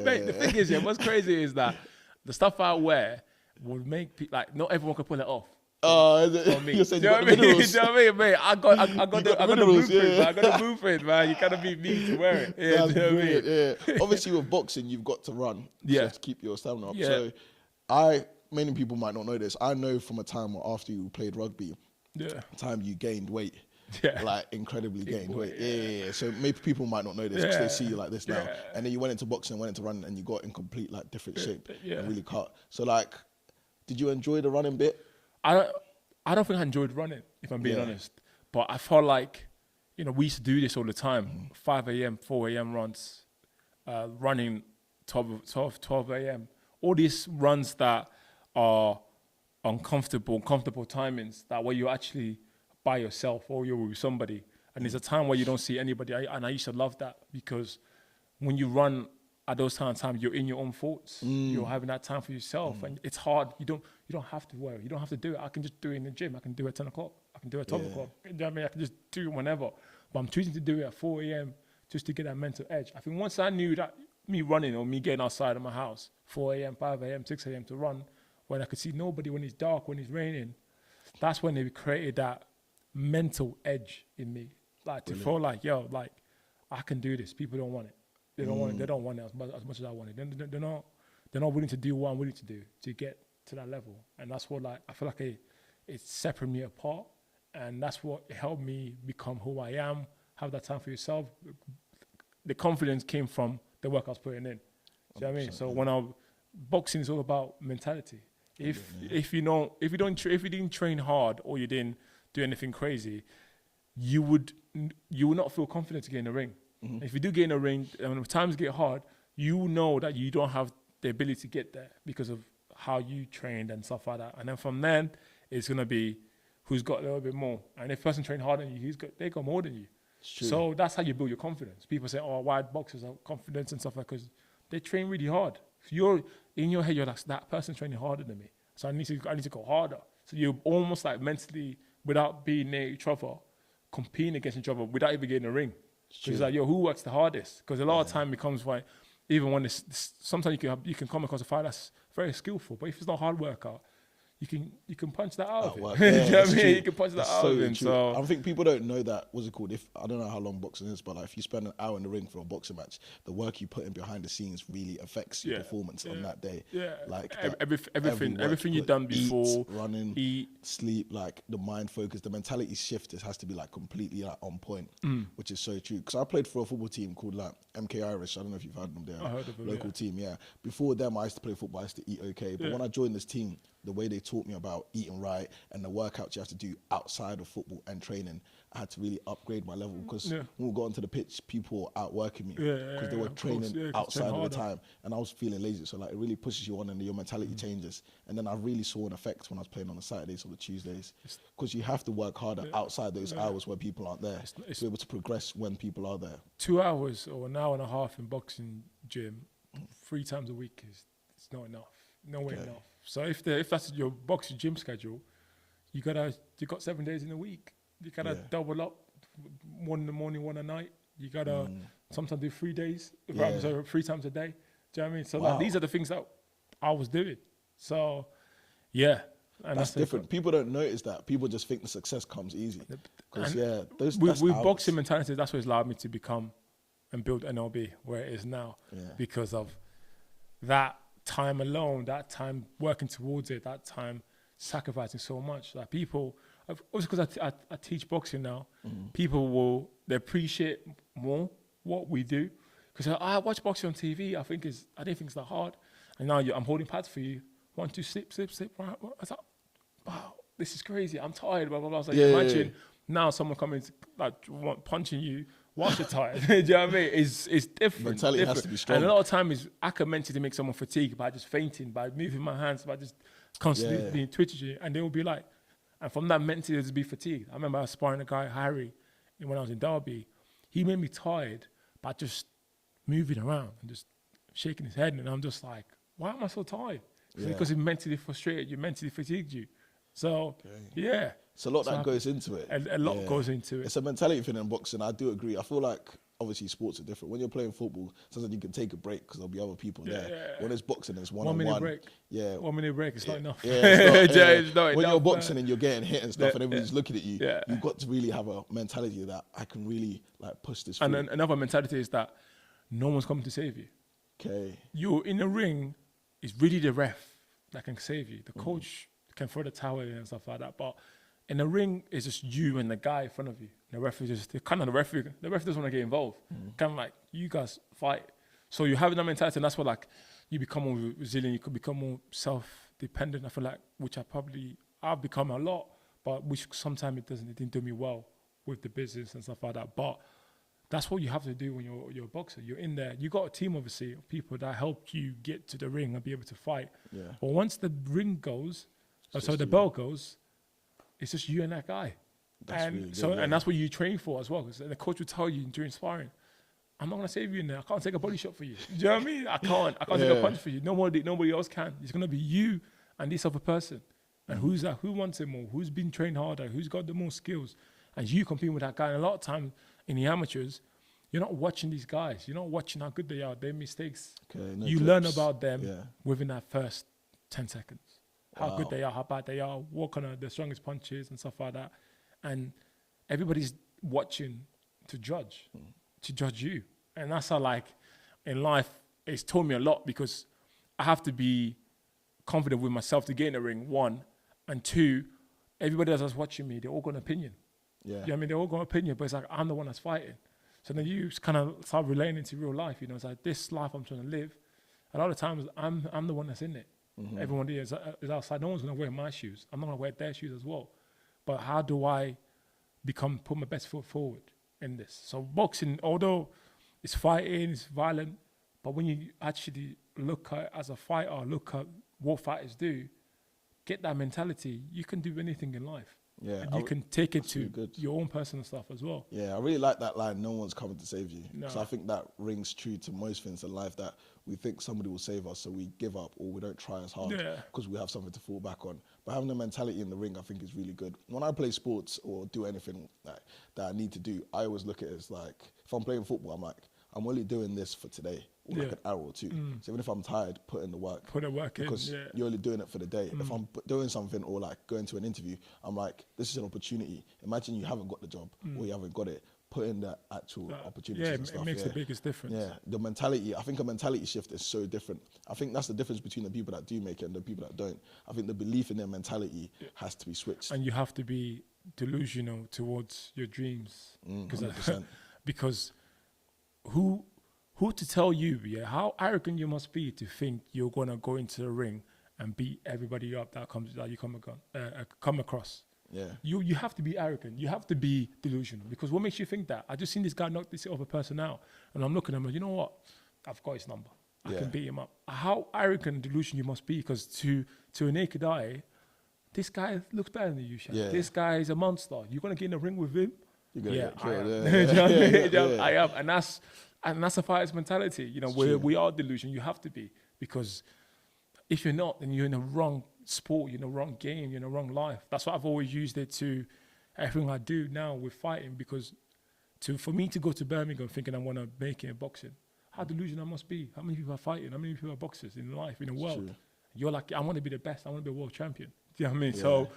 Mate, the thing is, what's crazy is that the stuff I wear would make people, like, not everyone can pull it off. You're saying you know what I mean? You know what I mean, mate? I got the blueprint, man. I got the blueprint, man. You gotta be me to wear it. Yeah, that's brilliant. Yeah. Obviously, with boxing, you've got to run. So you have to keep your stamina up. Yeah. So many people might not know this. I know from a time after you played rugby, time you gained weight. like incredibly Big gained boy, weight. Yeah. So maybe people might not know this because they see you like this now. Yeah. And then you went into boxing, went into running, and you got in complete like different shape Yeah. and really cut. So like, did you enjoy the running bit? I don't think I enjoyed running, if I'm being honest. But I felt like, you know, we used to do this all the time. 5 a.m., 4 a.m. runs, running 12 a.m. All these runs that are comfortable timings, that where you're actually by yourself or you're with somebody. And there's a time where you don't see anybody. And I used to love that because when you run at those kind of times, you're in your own thoughts. You're having that time for yourself. And it's hard. You don't have to worry. You don't have to do it. I can just do it in the gym. I can do it at 10 o'clock. I can do it at 12 o'clock. You know what I mean? I can just do it whenever. But I'm choosing to do it at 4 a.m. just to get that mental edge. I think once I knew that me running or me getting outside of my house, 4 a.m., 5 a.m., 6 a.m. to run, when I could see nobody, when it's dark, when it's raining, that's when they created that mental edge in me. Like to feel like, yo, like I can do this. People don't want it. They don't want it. They don't want it as much as I want it. They're not willing to do what I'm willing to do to get to that level. And that's what like I feel like it separated me apart. And that's what helped me become who I am, have that time for yourself. The confidence came from the work I was putting in. Do you know what I mean? So when boxing is all about mentality. If you didn't train hard or you didn't do anything crazy, you would not feel confident to get in the ring. If you do get in the ring, and when times get hard, you know that you don't have the ability to get there because of how you trained and stuff like that. And then from then, it's gonna be who's got a little bit more. And if a person trained harder than you, they got more than you. So that's how you build your confidence. People say, "Oh, why boxers have confidence and stuff like that?" Because they train really hard. If you're in your head, you're like, that person's training harder than me, so I need to go harder. So you're almost like mentally, without being near each other, competing against each other without even getting in the ring. Because it's like, yo, who works the hardest? Because a lot of time becomes like, even when sometimes you can come across a fighter that's very skillful, but if it's not a hard worker, you can punch that out of him. You know what I mean? You can punch that out of him. So I think people don't know that, what's it called? I don't know how long boxing is, but like if you spend an hour in the ring for a boxing match, the work you put in behind the scenes really affects your performance on that day. Yeah. Like everything you've done before, running, sleep, like the mind focus, the mentality shift has to be like completely like on point, which is so true. Because I played for a football team called like MK Irish. I don't know if you've heard of them. I heard of them, local team. Yeah. Before them, I used to play football. I used to eat okay, but when I joined this team, the way they taught me about eating right and the workouts you have to do outside of football and training, I had to really upgrade my level because when we got onto the pitch, people were outworking me because they were training outside of the time and I was feeling lazy. So like it really pushes you on and your mentality changes. And then I really saw an effect when I was playing on the Saturdays or the Tuesdays because you have to work harder outside those hours where people aren't there to be able to progress when people are there. 2 hours or an hour and a half in boxing gym 3 times a week it's not enough. No way enough. So if that's your boxing gym schedule, you got 7 days in a week. You gotta double up, 1 in the morning, 1 at night. You gotta sometimes do 3 days, 3 times a day. Do you know what I mean? So like, these are the things that I was doing. So yeah. And that's different. People don't notice that. People just think the success comes easy. Because with boxing mentality, that's what allowed me to become and build NLB where it is now. Because of that time alone, that time working towards it, that time sacrificing so much. Like people, also because I teach boxing now, people they appreciate more what we do. Because I watch boxing on TV, I didn't think it's that hard. And now I'm holding pads for you. 1, 2, slip. Right. I was like, wow, this is crazy. I'm tired. Blah blah blah. I was like, imagine now someone coming like punching you whilst you're tired. Do you know what I mean? It's different. Mentality has to be strong. And a lot of times I can mentally make someone fatigue by just fainting, by moving my hands, by just constantly being twitchy, and they will be like, and from that mentally they'll just be fatigued. I remember I was sparring a guy, Harry, when I was in Derby. He made me tired by just moving around and just shaking his head, and I'm just like, why am I so tired? Because he mentally frustrated you, mentally fatigued you. So it's a lot that goes into it. A lot goes into it. It's a mentality thing in boxing. I do agree. I feel like obviously sports are different. When you're playing football, sometimes you can take a break because there'll be other people there. When it's boxing, it's one-on-one. 1 minute break. Yeah. 1 minute break. It's not enough. It's not when you're boxing and you're getting hit and stuff and everybody's looking at you, you've got to really have a mentality that I can really like push this through. And then another mentality is that no one's coming to save you. Okay. You're in the ring, it's really the ref that can save you. The coach can throw the towel in and stuff like that. But In the ring, it's just you and the guy in front of you. And the referee the referee doesn't want to get involved. Kind of like, you guys fight. So you have that mentality, and that's what like you become more resilient. You could become more self-dependent. I feel like, which I've become a lot, but which sometimes it didn't do me well with the business and stuff like that. But that's what you have to do when you're a boxer. You're in there. You got a team, obviously, of people that help you get to the ring and be able to fight. Yeah. But once the ring goes, the bell goes, it's just you and that guy. That's and really good, and that's what you train for as well. Because the coach will tell you during sparring, I'm not gonna save you in there. I can't take a body shot for you. Do you know what I mean? I can't take a punch for you. Nobody else can. It's gonna be you and this other person. And who's that? Who wants it more? Who's been trained harder? Who's got the more skills? And you compete with that guy. And a lot of times in the amateurs, you're not watching these guys. You're not watching how good they are, their mistakes. You learn about them within that first 10 seconds. How good they are, how bad they are, what kind of the strongest punches and stuff like that. And everybody's watching to judge you. And that's how, like, in life, it's taught me a lot, because I have to be confident with myself to get in the ring, one. And two, everybody that's watching me, they're all got an opinion. Yeah. You know what I mean? They're all got an opinion, but it's like, I'm the one that's fighting. So then you kind of start relating into real life. You know, it's like, this life I'm trying to live. A lot of times, I'm the one that's in it. Everyone is outside. No one's going to wear my shoes. I'm not going to wear their shoes as well. But how do I put my best foot forward in this? So boxing, although it's fighting, it's violent, but when you actually look at, as a fighter, look at what fighters do, get that mentality, you can do anything in life. Yeah, and you can take it to your own personal stuff as well. Yeah, I really like that line, no one's coming to save you. No. So I think that rings true to most things in life, that we think somebody will save us, so we give up or we don't try as hard because we have something to fall back on. But having a mentality in the ring, I think, is really good. When I play sports or do anything that I need to do, I always look at it as like, if I'm playing football, I'm like, I'm only doing this for today, or like an hour or two. So even if I'm tired, put in the work. Put the work because in, you're only doing it for the day. If I'm doing something or like going to an interview, I'm like, this is an opportunity. Imagine you haven't got the job or you haven't got it. Put in the actual opportunities and stuff. It makes the biggest difference. Yeah, the mentality, I think a mentality shift is so different. I think that's the difference between the people that do make it and the people that don't. I think the belief in their mentality has to be switched. And you have to be delusional towards your dreams. 100%. Because who to tell you, how arrogant you must be to think you're gonna go into the ring and beat everybody up that you come across. Yeah, you have to be arrogant. You have to be delusional, because what makes you think that? I just seen this guy knock this other person out, and I'm looking at him like, you know what? I've got his number. I can beat him up. How arrogant and delusional you must be, because to a naked eye, this guy looks better than you, Chadz. Yeah. This guy is a monster. You're gonna get in the ring with him? You're gonna get killed. I am, and that's a fighter's mentality. You know, we are delusional. You have to be, because if you're not, then you're in the wrong sport, you're in the wrong game, you're in the wrong life. That's why I've always used it to everything I do now with fighting, because for me to go to Birmingham thinking I want to make it in boxing, how delusional I must be. How many people are fighting? How many people are boxers in life, in the world? You're like, I want to be the best. I want to be a world champion. Do you know what I mean? Yeah. So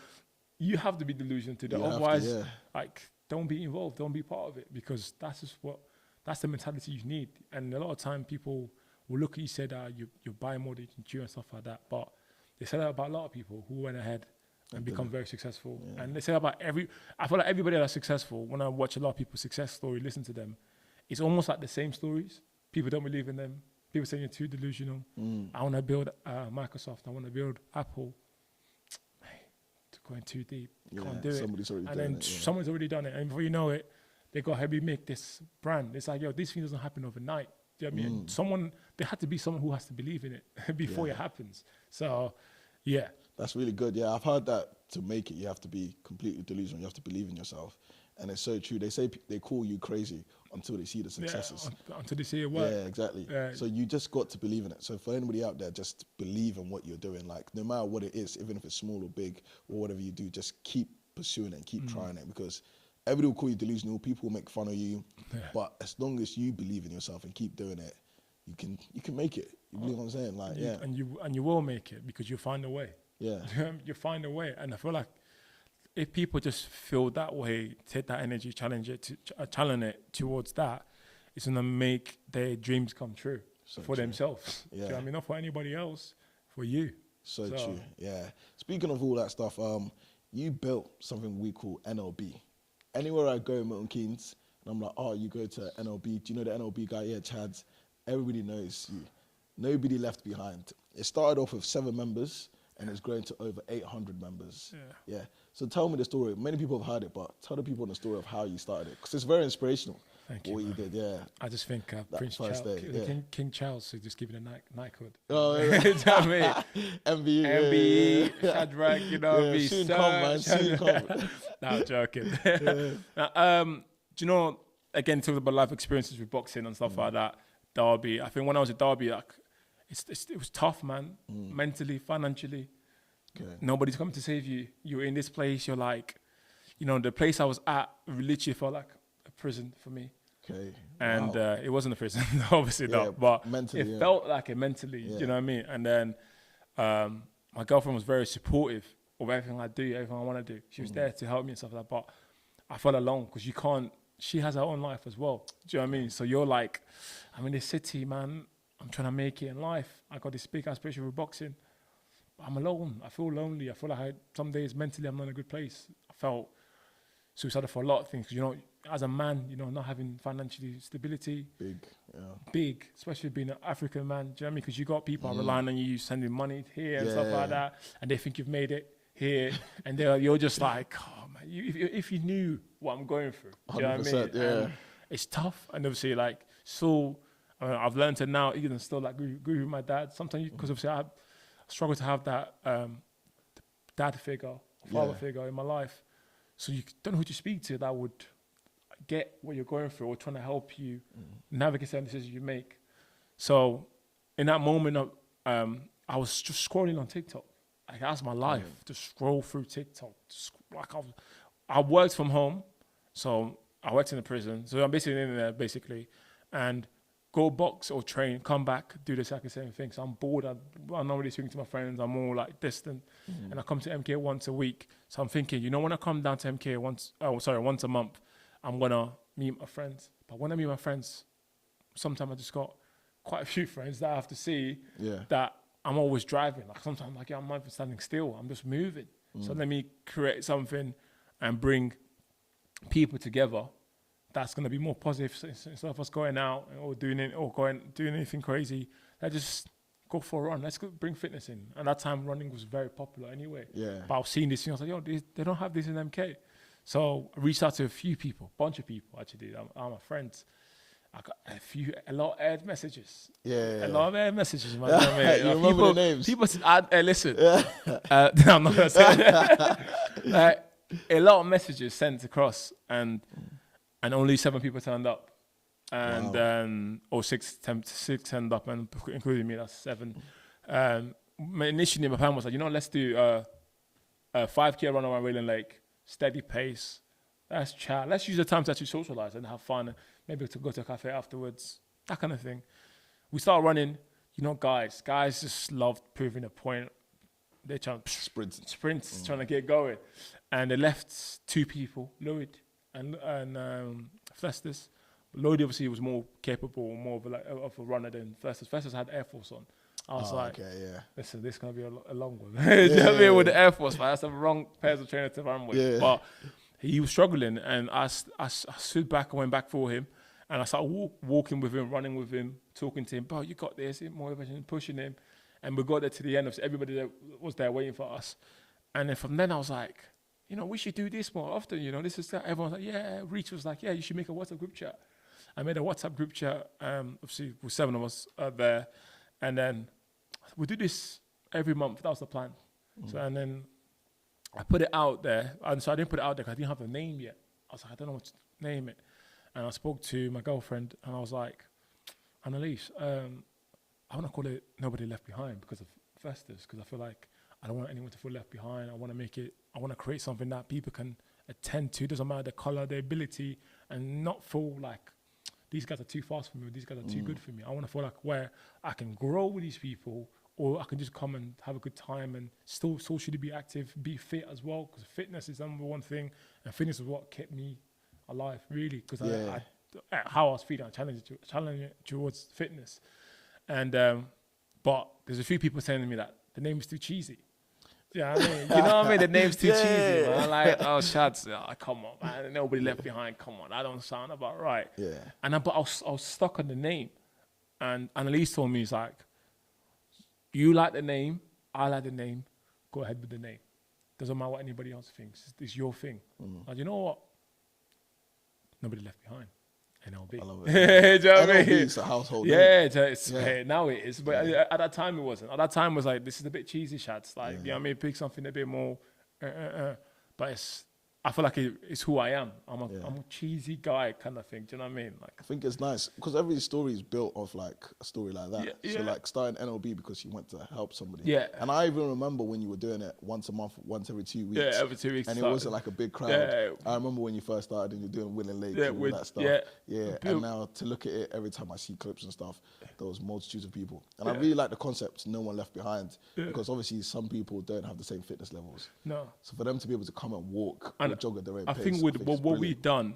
you have to be delusional to that. Otherwise, like, don't be involved. Don't be part of it, because that's the mentality you need. And a lot of time people will look at you, say that you're buying more than you can chew and stuff like that. But they say that about a lot of people who went ahead and become very successful. Yeah. And they say about I feel like everybody that's successful, when I watch a lot of people's success story, listen to them, it's almost like the same stories. People don't believe in them. People say you're too delusional. I want to build Microsoft. I want to build Apple. Hey, going too deep. You can't do it. Someone's already done it. And before you know it, they go, hey, we make this brand. It's like, yo, this thing doesn't happen overnight. Do you know what I mean? There had to be someone who has to believe in it before it happens. So, yeah. That's really good. Yeah, I've heard that to make it, you have to be completely delusional. You have to believe in yourself. And it's so true. They say they call you crazy until they see the successes. Yeah, until they see it work. Yeah, exactly. So you just got to believe in it. So for anybody out there, just believe in what you're doing. Like, no matter what it is, even if it's small or big or whatever you do, just keep pursuing it and keep trying it, because everybody will call you delusional. People will make fun of you. Yeah. But as long as you believe in yourself and keep doing it, you can make it. You believe what I'm saying? Like, And you will make it, because you'll find a way. Yeah. You find a way. And I feel like if people just feel that way, take that energy, challenge it towards that, it's gonna make their dreams come true for themselves. Yeah. Do you know what I mean? Not for anybody else, for you. So true. Yeah. Speaking of all that stuff, you built something we call NLB. Anywhere I go in Milton Keynes, and I'm like, oh, you go to NLB. Do you know the NLB guy? Yeah, Chadz. Everybody knows you. Nobody left behind. It started off with 7 members, and it's grown to over 800 members. Yeah. So tell me the story. Many people have heard it, but tell the people the story of how you started it, because it's very inspirational. Thank you. What you did, yeah. I just think Prince Charles, King Charles, should just give it a Nike hood. Oh, yeah. You know what I mean? MBE, Chadrack, you know what I mean? Soon come, man. Soon come. No, I'm joking. Now, do you know, again, talking about life experiences with boxing and stuff like that, Derby. I think when I was at Derby, like, it was tough, man. Mentally, financially. Okay. Nobody's coming to save you. You're in this place, you're like, you know, the place I was at literally felt like a prison for me. Okay. And it wasn't a prison, obviously not, but mentally, it felt like it mentally, you know what I mean? And then my girlfriend was very supportive of everything I do, everything I want to do. She was there to help me and stuff like that, but I felt alone because she has her own life as well. Do you know what I mean? So you're like, I'm in this city, man. I'm trying to make it in life. I got this big aspiration with boxing. But I'm alone. I feel lonely. I feel like some days mentally I'm not in a good place. I felt suicidal for a lot of things. You know, as a man, you know, not having financial stability. Big, especially being an African man. Do you know what I mean? Because you got people relying on you, sending money here and stuff like that. And they think you've made it here. And you're just like, oh, man, if you knew what I'm going through. Do you know what I mean? Yeah. And it's tough. And obviously, like, so I've learned to now, even still, like, agree with my dad. Sometimes, because obviously I struggle to have that dad figure, father figure in my life. So you don't know who to speak to that would get what you're going through or trying to help you navigate certain decisions you make. So in that moment, I was just scrolling on TikTok. Like, that's my life, to scroll through TikTok. I worked from home, so I worked in a prison. So I'm basically in there, and go box or train, come back, do the exact same thing. So I'm bored. I'm not really speaking to my friends. I'm more like distant. And I come to MK once a week. So I'm thinking, you know, when I come down to MK once a month, I'm going to meet my friends. But when I meet my friends, sometimes I just got quite a few friends that I have to see that I'm always driving. Like, sometimes I'm not even standing still. I'm just moving. So let me create something and bring people together that's going to be more positive instead of us going out or doing anything crazy. Let's just go for a run. Let's go bring fitness in. And that time running was very popular anyway. But I was seeing this thing. I was like, yo, they don't have this in MK. So I reached out to a bunch of people actually. Are my friends. I got a lot of ad messages. A lot of ad messages. Man. You remember the names? People said, listen. I'm not going to say that. A lot of messages sent across and only 7 people turned up. And then, six turned up, and including me, that's 7. Initially, my plan was like, you know, let's do a 5K run around Wayland Lake, steady pace. Let's use the time to actually socialize and have fun, and maybe to go to a cafe afterwards, that kind of thing. We started running, you know, guys just loved proving a point. They're trying to sprints, trying to get going. And they left 2 people, Lloyd and Festus. Lloyd obviously was more capable, more of a runner than Festus. Festus had Air Force on. I was listen, this is going to be a long one. With the Air Force, that's the wrong pairs of trainers to run with. But he was struggling, and I stood back and went back for him. And I started walking with him, running with him, talking to him. Bro, you got this, motivation, pushing him. And we got there to the end. Everybody that was there waiting for us. And then from then I was like, you know, we should do this more often. You know, this is that. Everyone's like, yeah. Reach was like, yeah, you should make a WhatsApp group chat. I made a WhatsApp group chat, obviously with 7 of us there. And then we do this every month. That was the plan. So, and then I put it out there. And so I didn't put it out there because I didn't have a name yet. I was like, I don't know what to name it. And I spoke to my girlfriend and I was like, Annalise, I want to call it Nobody Left Behind because of Festus, because I feel like I don't want anyone to feel left behind. I want to create something that people can attend to. It doesn't matter the color, the ability, and not feel like these guys are too fast for me, or these guys are too good for me. I want to feel like where I can grow with these people, or I can just come and have a good time and still socially be active, be fit as well, because fitness is the number one thing, and fitness is what kept me alive, really, because how I was feeling, I challenging towards fitness. And but there's a few people telling me that the name is too cheesy. Yeah, I mean, you know what I mean? The name's too cheesy, man. Like, oh, Chadz, come on, man. Nobody left behind. Come on, that don't sound about right. Yeah. But I was stuck on the name, and Annalise told me, it's like, you like the name, I like the name. Go ahead with the name. Doesn't matter what anybody else thinks. It's your thing. And you know what? Nobody left behind. NLB. I love it. Do you know what I NLB mean? is a household Yeah, name. now it is. But at that time, it wasn't. At that time, it was like, this is a bit cheesy, Chadz. Like, you know what I mean? Pick something a bit more, But I feel like it's who I am. I'm a cheesy guy kind of thing. Do you know what I mean? Like, I think it's nice because every story is built off like a story like that. Yeah, so like starting NLB because you went to help somebody. Yeah. And I even remember when you were doing it once a month, once every 2 weeks. Yeah, every 2 weeks. And it wasn't like a big crowd. Yeah. I remember when you first started and you're doing Will and Lake Yeah, and all that stuff. yeah. And now to look at it every time I see clips and stuff, there was multitudes of people. And I really like the concept, no one left behind. Because obviously some people don't have the same fitness levels. No. So for them to be able to come and walk or jog at their own pace. I think what we've done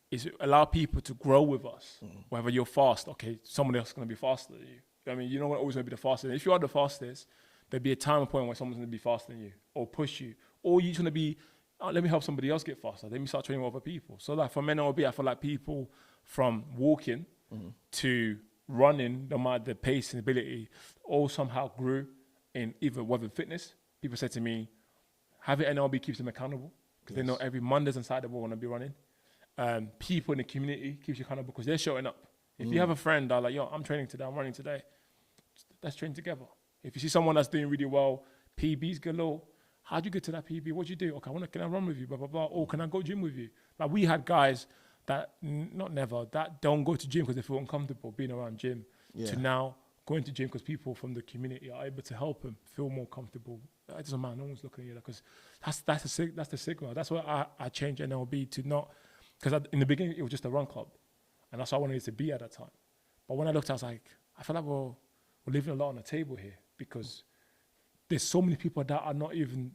is allow people to grow with us. Whether you're fast, okay, someone else is going to be faster than you. I mean, you're not always going to be the fastest. If you are the fastest, there'll be a time and point where someone's going to be faster than you or push you. Or you're going to be, let me help somebody else get faster. Let me start training with other people. So like for NLB, I feel like people from walking to running, no matter the pace and ability, all somehow grew in either whether fitness. People said to me, having NLB keeps them accountable because they know every Mondays and Saturday we're going to be running. People in the community keeps you accountable because they're showing up. If you have a friend that like, yo, I'm training today, I'm running today, let's train together. If you see someone that's doing really well, PBs galore, how'd you get to that PB? What'd you do? Okay, can I run with you? Blah, blah, blah. Or can I go gym with you? Like we had guys that, that don't go to gym because they feel uncomfortable being around gym to now going to gym because people from the community are able to help them feel more comfortable. It doesn't matter, no one's looking at you because that's the signal. That's why I changed NLB to not, because in the beginning it was just a run club and that's what I wanted it to be at that time. But when I looked, I was like, I feel like we're leaving a lot on the table here because there's so many people that are not even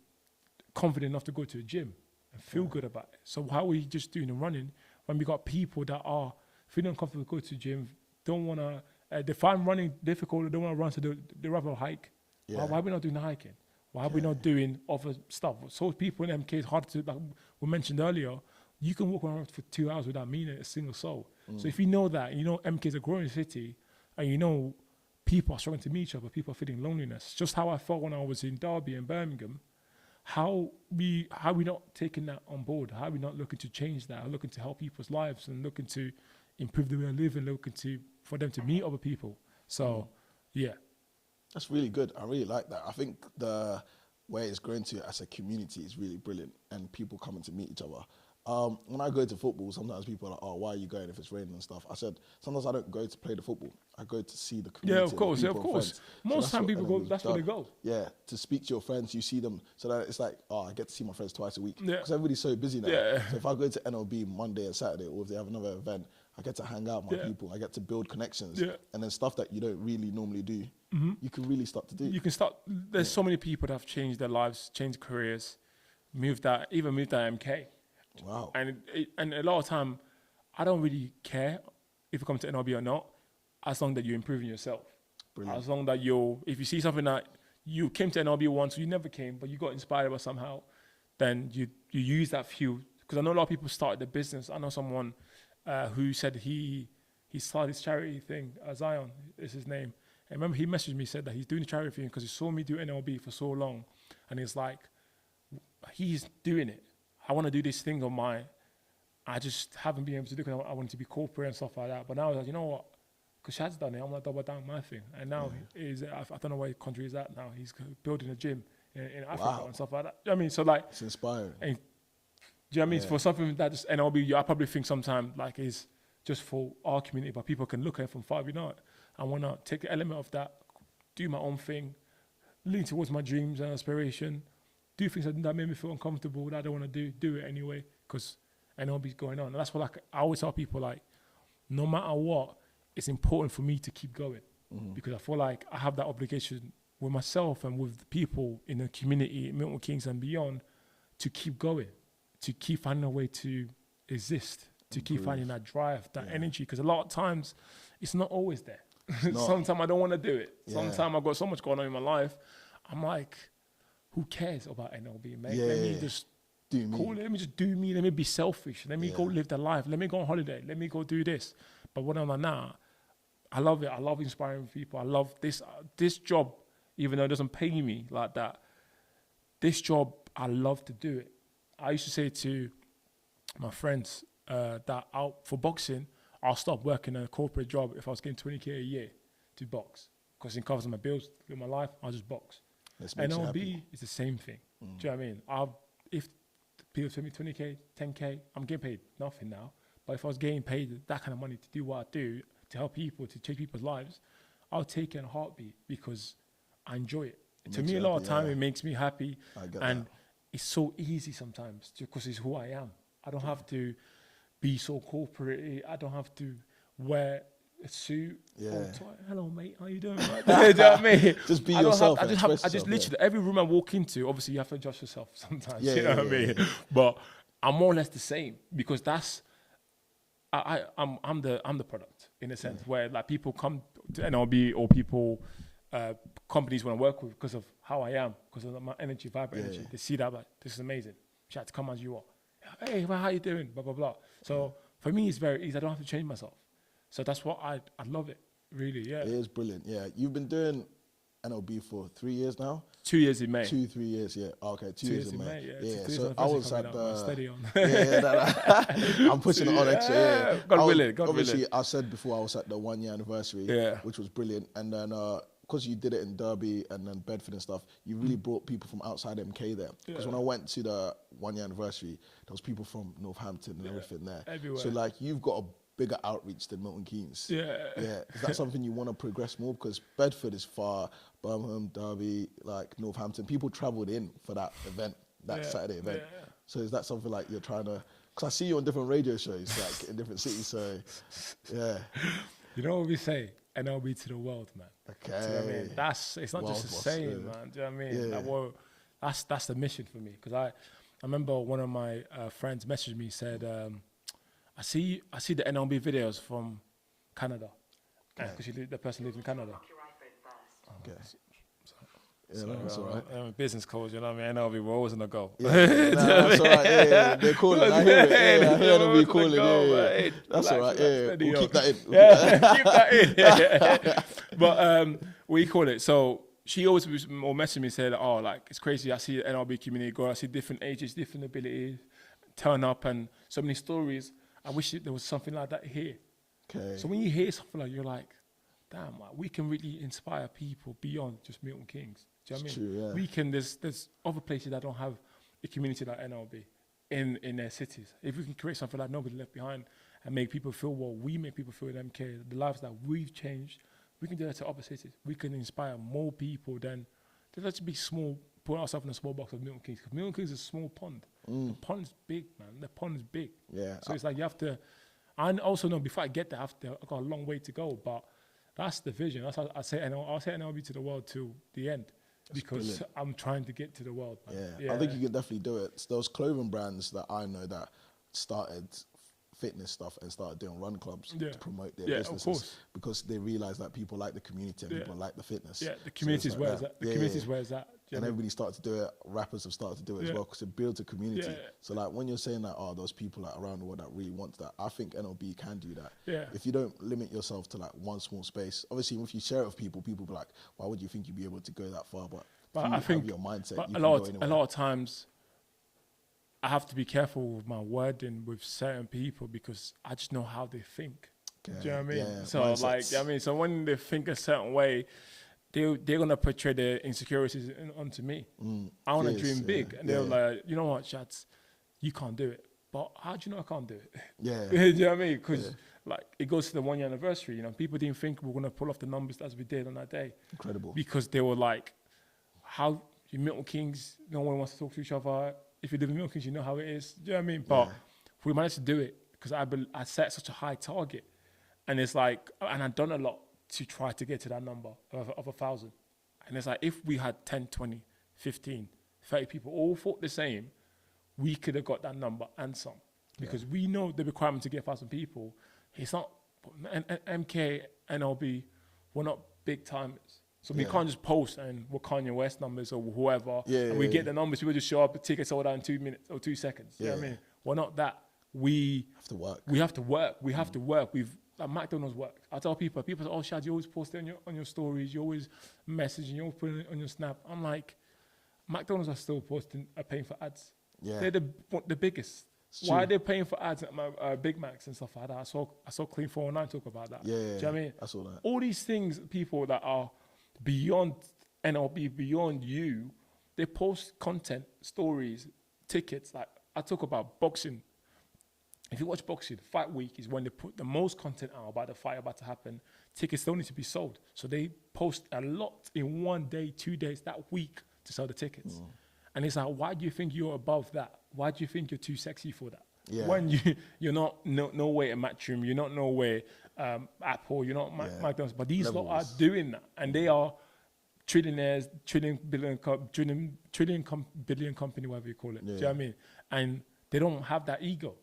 confident enough to go to a gym and feel good about it. So how are we just doing the running when we got people that are feeling uncomfortable to go to the gym, don't want to, they find running difficult, they don't want to run, so they rather hike. Why are we not doing the hiking? Why are we not doing other stuff? So people in MK, it's hard to, like we mentioned earlier, you can walk around for 2 hours without meeting a single soul. So if you know that, you know MK is a growing city, and you know people are struggling to meet each other, people are feeling loneliness. Just how I felt when I was in Derby and Birmingham, how we not taking that on board? How are we not looking to change that, looking to help people's lives and looking to improve the way of living, looking for them to meet other people? So, yeah. That's really good. I really like that. I think the way it's grown to as a community is really brilliant and people coming to meet each other. When I go to football, sometimes people are like, oh, why are you going if it's raining and stuff? I said, sometimes I don't go to play the football. I go to see the community. Yeah, of course, yeah, of course. Most time people go, that's where they go. Yeah, to speak to your friends, you see them. So that it's like, oh, I get to see my friends twice a week. Yeah. Because everybody's so busy now. Yeah. So if I go to NLB Monday and Saturday, or if they have another event, I get to hang out with my people. I get to build connections. Yeah. And then stuff that you don't really normally do, you can really start to do. You can start, there's so many people that have changed their lives, changed careers, even moved out MK. Wow. And a lot of time, I don't really care if you come to NLB or not, as long that you're improving yourself. Brilliant. As long that if you see something that you came to NLB once, you never came, but you got inspired by somehow, then you use that fuel. Because I know a lot of people started the business. I know someone who said he started his charity thing, Zion is his name. And remember he messaged me, said that he's doing the charity thing because he saw me do NLB for so long. And he's like, he's doing it. I want to do this thing on mine. I just haven't been able to do it because I wanted to be corporate and stuff like that. But now I was like, you know what? Because Chad's done it, I'm going to double down my thing. And now I don't know where country is at now. He's building a gym in Africa and stuff like that. You know what I mean? So like, it's inspiring. And, do you know what I mean? For something that just NLB, I probably think sometimes like is just for our community, but people can look at it from far. You know, I want to take the element of that, do my own thing, lean towards my dreams and aspiration, do things that make me feel uncomfortable that I don't want to do it anyway because NLB's going on. And that's what like I always tell people, like, no matter what, it's important for me to keep going because I feel like I have that obligation with myself and with the people in the community, Milton Keynes and beyond, to keep going, to keep finding a way to exist, to keep finding that drive, that energy. Because a lot of times, it's not always there. Sometimes I don't want to do it. Sometimes I've got so much going on in my life. I'm like, who cares about NLB, mate? Yeah, Let me just do me. cool. Let me just do me. Let me be selfish. Let me go live the life. Let me go on holiday. Let me go do this. But what I'm like now, I love it. I love inspiring people. I love this job, even though it doesn't pay me like that. This job, I love to do it. I used to say to my friends that out for boxing, I'll stop working a corporate job if I was getting 20K a year to box, because it covers my bills, in my life. I'll just box. NLB is the same thing. Do you know what I mean? If people pay me 20K, 10K, I'm getting paid nothing now. But if I was getting paid that kind of money to do what I do, to help people, to change people's lives, I'll take it in a heartbeat because I enjoy it. To me, a lot of time, it makes me happy. And it's so easy sometimes because it's who I am. I don't have to be so corporate. I don't have to wear a suit. Hello, mate. How you doing? Do you know what I mean? Just be yourself. I just literally, every room I walk into, obviously you have to adjust yourself sometimes. You know what I mean? But I'm more or less the same because that's, I'm the product in a sense where like people come to NLB or people, companies want to work with because of how I am, because of my energy, vibrant energy. They see that, like, this is amazing. Chadz, come as you are. Hey, well, how you doing? Blah, blah, blah. So for me, it's very easy. I don't have to change myself. So that's what I love it, really, yeah. It is brilliant, yeah. You've been doing NLB for 3 years now? 2 years in May. 3 years, yeah. Okay, 2 years in May. Yeah, so I was at the... Steady on. I'm pushing it on extra, God willing. Obviously, I said before I was at the 1 year anniversary, which was brilliant. And then, because you did it in Derby and then Bedford and stuff, you really brought people from outside MK there. Because when I went to the 1 year anniversary, there was people from Northampton and everything there. Everywhere. So like, you've got a bigger outreach than Milton Keynes. Yeah. Is that something you want to progress more? Because Bedford is far, Birmingham, Derby, like Northampton. People travelled in for that event, that Saturday event. So is that something like you're trying to? Because I see you on different radio shows, like in different cities. So yeah. You know what we say? NLB to the world, man. Okay. Do you know what I mean? It's not just a saying, man. Do you know what I mean? Like, well, that's the mission for me. Because I remember one of my friends messaged me, said, I see the NLB videos from Canada. Because the person lives in Canada. Okay. That's all right. Business calls, you know what I mean? NLB, we're always on the go. That's all right. Yeah, they're calling. I hear it. I hear them be calling. Yeah. That's all right. Yeah, we'll keep that in. Keep that in. But what do you call it? So she always messaged me and said, "Oh, like it's crazy. I see the NLB community grow. I see different ages, different abilities turn up, and so many stories. I wish there was something like that here." Okay. So when you hear something like, you're like, damn, like, we can really inspire people beyond just Milton Keynes. Do you know what I mean? True, yeah. We can, there's other places that don't have a community like NLB in their cities. If we can create something like Nobody Left Behind and make people feel what we make people feel in MK, the lives that we've changed, we can do that to other cities. We can inspire more people than, let's be small, put ourselves in a small box of Milton Keynes. Because Milton Keynes is a small pond. The pond's big, man. The pond's big. Yeah. So it's like you have to, I also know before I get there, I've got a long way to go, but that's the vision. That's how I'll say NLB to the world till the end. That's because brilliant. I'm trying to get to the world. Yeah, I think you can definitely do it. Those clothing brands that I know that started fitness stuff and started doing run clubs to promote their businesses because they realize that people like the community and people like the fitness. Yeah, the community's where it's at. The community's where it's at. And everybody started to do it. Rappers have started to do it as well because it builds a community. So like when you're saying that, those people like around the world that really want that, I think NLB can do that. Yeah. If you don't limit yourself to like one small space, obviously if you share it with people, people be like, why would you think you'd be able to go that far? But I think your mindset, you can go anywhere. A lot of times I have to be careful with my wording with certain people because I just know how they think. Okay. Do you know what I mean? Yeah, so mindsets. Like, I mean, so when they think a certain way, they're gonna portray their insecurities onto me. I want to dream big, and they're like, you know what, Chadz, you can't do it. But how do you know I can't do it? Yeah, do you know what I mean? Because like it goes to the 1 year anniversary. You know, people didn't think we were gonna pull off the numbers as we did on that day. Incredible. Because they were like, how you Milton Keynes, no one wants to talk to each other. If you live in Milton Keynes, you know how it is. Do you know what I mean? But we managed to do it because I set such a high target, and it's like, and I've done a lot to try to get to that number of 1,000. And it's like, if we had 10, 20, 15, 30 people all thought the same, we could have got that number and some. Because we know the requirement to get 1,000 people. It's not, MK, NLB, we're not big timers. So we can't just post and we're Kanye West numbers or whoever, and we get the numbers. People just show up, the tickets sold out in 2 minutes or 2 seconds. You know what I mean? We're not that. We have to work. We have to work. We have to work. Like McDonald's work. I tell people say, oh, Chadz, you always post it on your stories. You always messaging. You always put it on your Snap. I'm like, McDonald's are still paying for ads. Yeah. They're the biggest. Why are they paying for ads at my Big Macs and stuff like that? I saw Clean 409 talk about that. Yeah. Do you know what I mean? I saw that. All these things, people that are beyond NLB, beyond you, they post content, stories, tickets. Like I talk about boxing. If you watch boxing, fight week is when they put the most content out about the fight about to happen. Tickets don't need to be sold. So they post a lot in 1 day, 2 days, that week to sell the tickets. And it's like, why do you think you're above that? Why do you think you're too sexy for that? Yeah. When you're not nowhere at Matchroom, you're not nowhere Apple, you're not McDonald's, but these lot are doing that, and they are trillionaires, billion company, whatever you call it. Do you know what I mean? And they don't have that ego,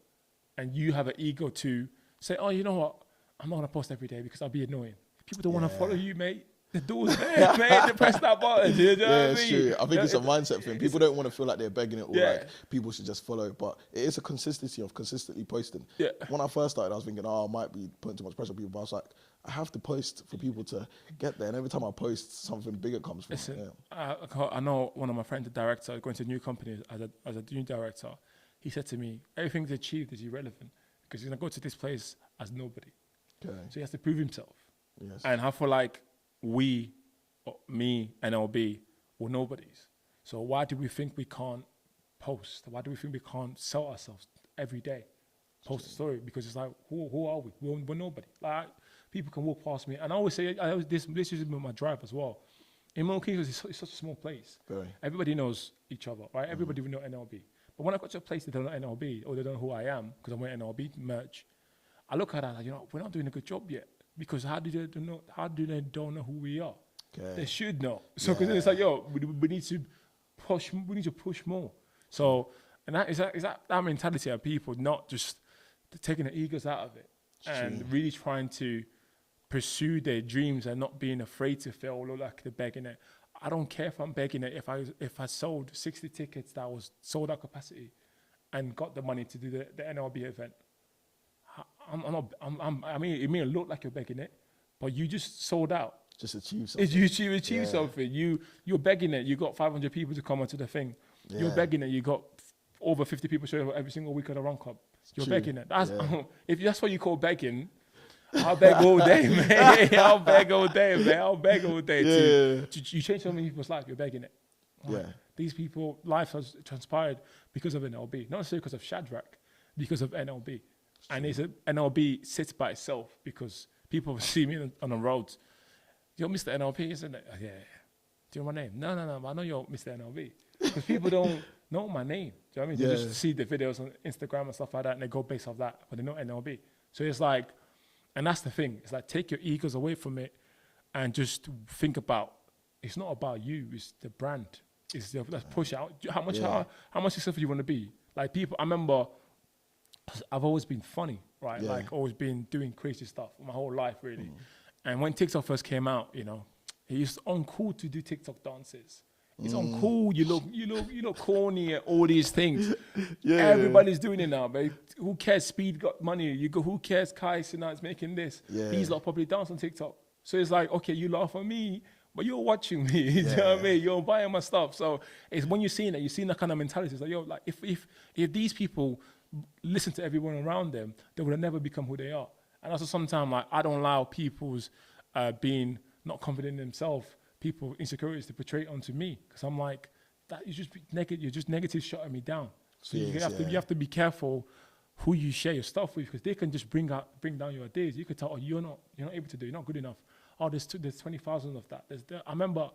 and you have an ego to say, oh, you know what? I'm not gonna post every day because I'll be annoying. People don't want to follow you, mate. The door's there, mate. They press that button. You know what I mean? It's true. I think it's a mindset thing. People don't want to feel like they're begging it or like people should just follow. But it is a consistency of consistently posting. Yeah. When I first started, I was thinking, I might be putting too much pressure on people. But I was like, I have to post for people to get there. And every time I post, something bigger comes from it. I know one of my friends, the director, going to a new company as a new director. He said to me, everything's achieved is irrelevant because he's going to go to this place as nobody. Okay. So he has to prove himself. Yes. And I feel like me, NLB, were nobodies. So why do we think we can't post? Why do we think we can't sell ourselves every day? Post a story, because it's like, who are we? We're nobody. Like, people can walk past me. And I always say, this is my drive as well. In Milton Keynes, it's such a small place. Very. Everybody knows each other, right? Everybody will know NLB. But when I got to a place that they don't know NLB, or they don't know who I am, because I'm wearing NLB merch, I look at that like, we're not doing a good job yet. Because how do they don't know who we are? Okay. They should know. So because it's like, we need to push. We need to push more. So and that is that mentality of people not just taking the egos out of it and really trying to pursue their dreams and not being afraid to fail or look like they're begging it. I don't care if I'm begging it. If I sold 60 tickets that was sold out capacity and got the money to do the NLB event. I mean, it may look like you're begging it, but you just sold out. Just achieve something. You achieve something. You're begging it. You got 500 people to come onto the thing. Yeah. You're begging it. You got over 50 people showing up every single week at the Run Club. You're begging it. If that's what you call begging, I'll beg all day, man. I'll beg all day, man. I'll beg all day. You change so many people's life. You're begging it. Right? Yeah. These people, life has transpired because of NLB, not necessarily because of Chadrack, because of NLB. And NLB sits by itself because people see me on the roads. You're Mr. NLB, isn't it? Yeah. Do you know my name? No. I know you're Mr. NLB. Because people don't know my name. Do you know what I mean? They just see the videos on Instagram and stuff like that, and they go based off that, but they know NLB. So it's like, and that's the thing. It's like, take your egos away from it and just think about, it's not about you, it's the brand. Let's push out. How much yourself do you want to be? Like people, I remember, I've always been funny, right? Yeah. Like always been doing crazy stuff my whole life, really. And when TikTok first came out, it used uncool to do TikTok dances. It's uncool. You look corny at all these things. Everybody's doing it now, babe. Who cares? Speed got money. Who cares? Kai Sinat's making this. These lot probably dance on TikTok. So it's like, okay, you laugh at me, but you're watching me. You know what I mean? You're buying my stuff. So it's when you're seeing that kind of mentality. It's like, like if these people listen to everyone around them, they would have never become who they are. And also sometimes, like, I don't allow people's being not confident in themselves, people insecurities to portray onto me, because I'm like, that you're just negative shutting me down. So you have to be careful who you share your stuff with, because they can just bring down your ideas. You could tell, oh, you're not able to do it, you're not good enough. Oh, there's 20,000 of that. I remember,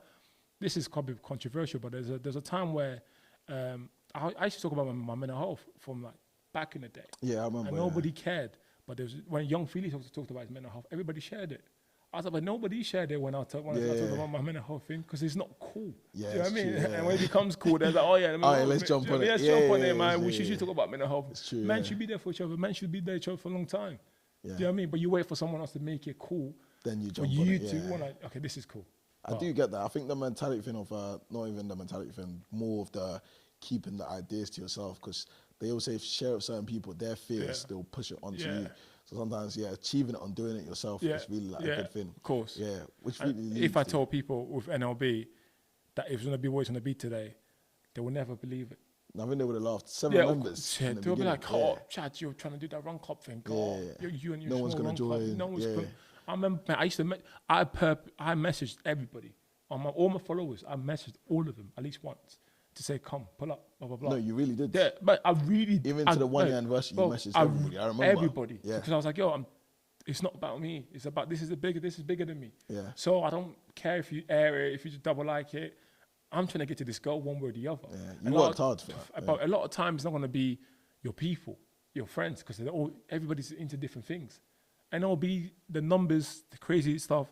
this is probably controversial, but there's a time where I used to talk about my mental health from like back in the day. Yeah, I remember. And nobody cared. But when young Felix talked about his mental health, everybody shared it. I was like, but nobody shared it when I talked about my mental health thing, because it's not cool. Yeah, do you know what I mean? And when it becomes cool, they're like, oh yeah, let's jump on it. Let's jump on it, man. We should talk about mental health. It's true, men should be there for each other. Men should be there for each other for a long time. Yeah. Do you know what I mean? But you wait for someone else to make it cool. Then you jump on it. To want to, okay, this is cool. I do get that. I think the mentality thing of, not even the mentality thing, more of the keeping the ideas to yourself, because they always say if you share with certain people their fears, they'll push it onto you. So sometimes, achieving it on doing it yourself is really like a good thing. Of course. Yeah, which really if I told people with NLB that it's going to be what it's going to be today, they will never believe it. I think they would have laughed. 7 members. Yeah, they'll be like, oh, Chad, you're trying to do that run club thing. You and your no one's going to join. No one's going. I remember, man, I used to, I messaged everybody. On all my followers, I messaged all of them at least once to say, come, pull up, blah, blah, blah. No, you really did. Yeah, but I really... Even to the 1 year anniversary, you messaged everybody. I remember. Everybody. Yeah. Because I was like, it's not about me. It's about, this is bigger than me. Yeah. So I don't care if you air it, if you just double like it. I'm trying to get to this goal one way or the other. Yeah, you worked hard for that. But a lot of times it's not going to be your people, your friends, because everybody's into different things. And it'll be the numbers, the crazy stuff.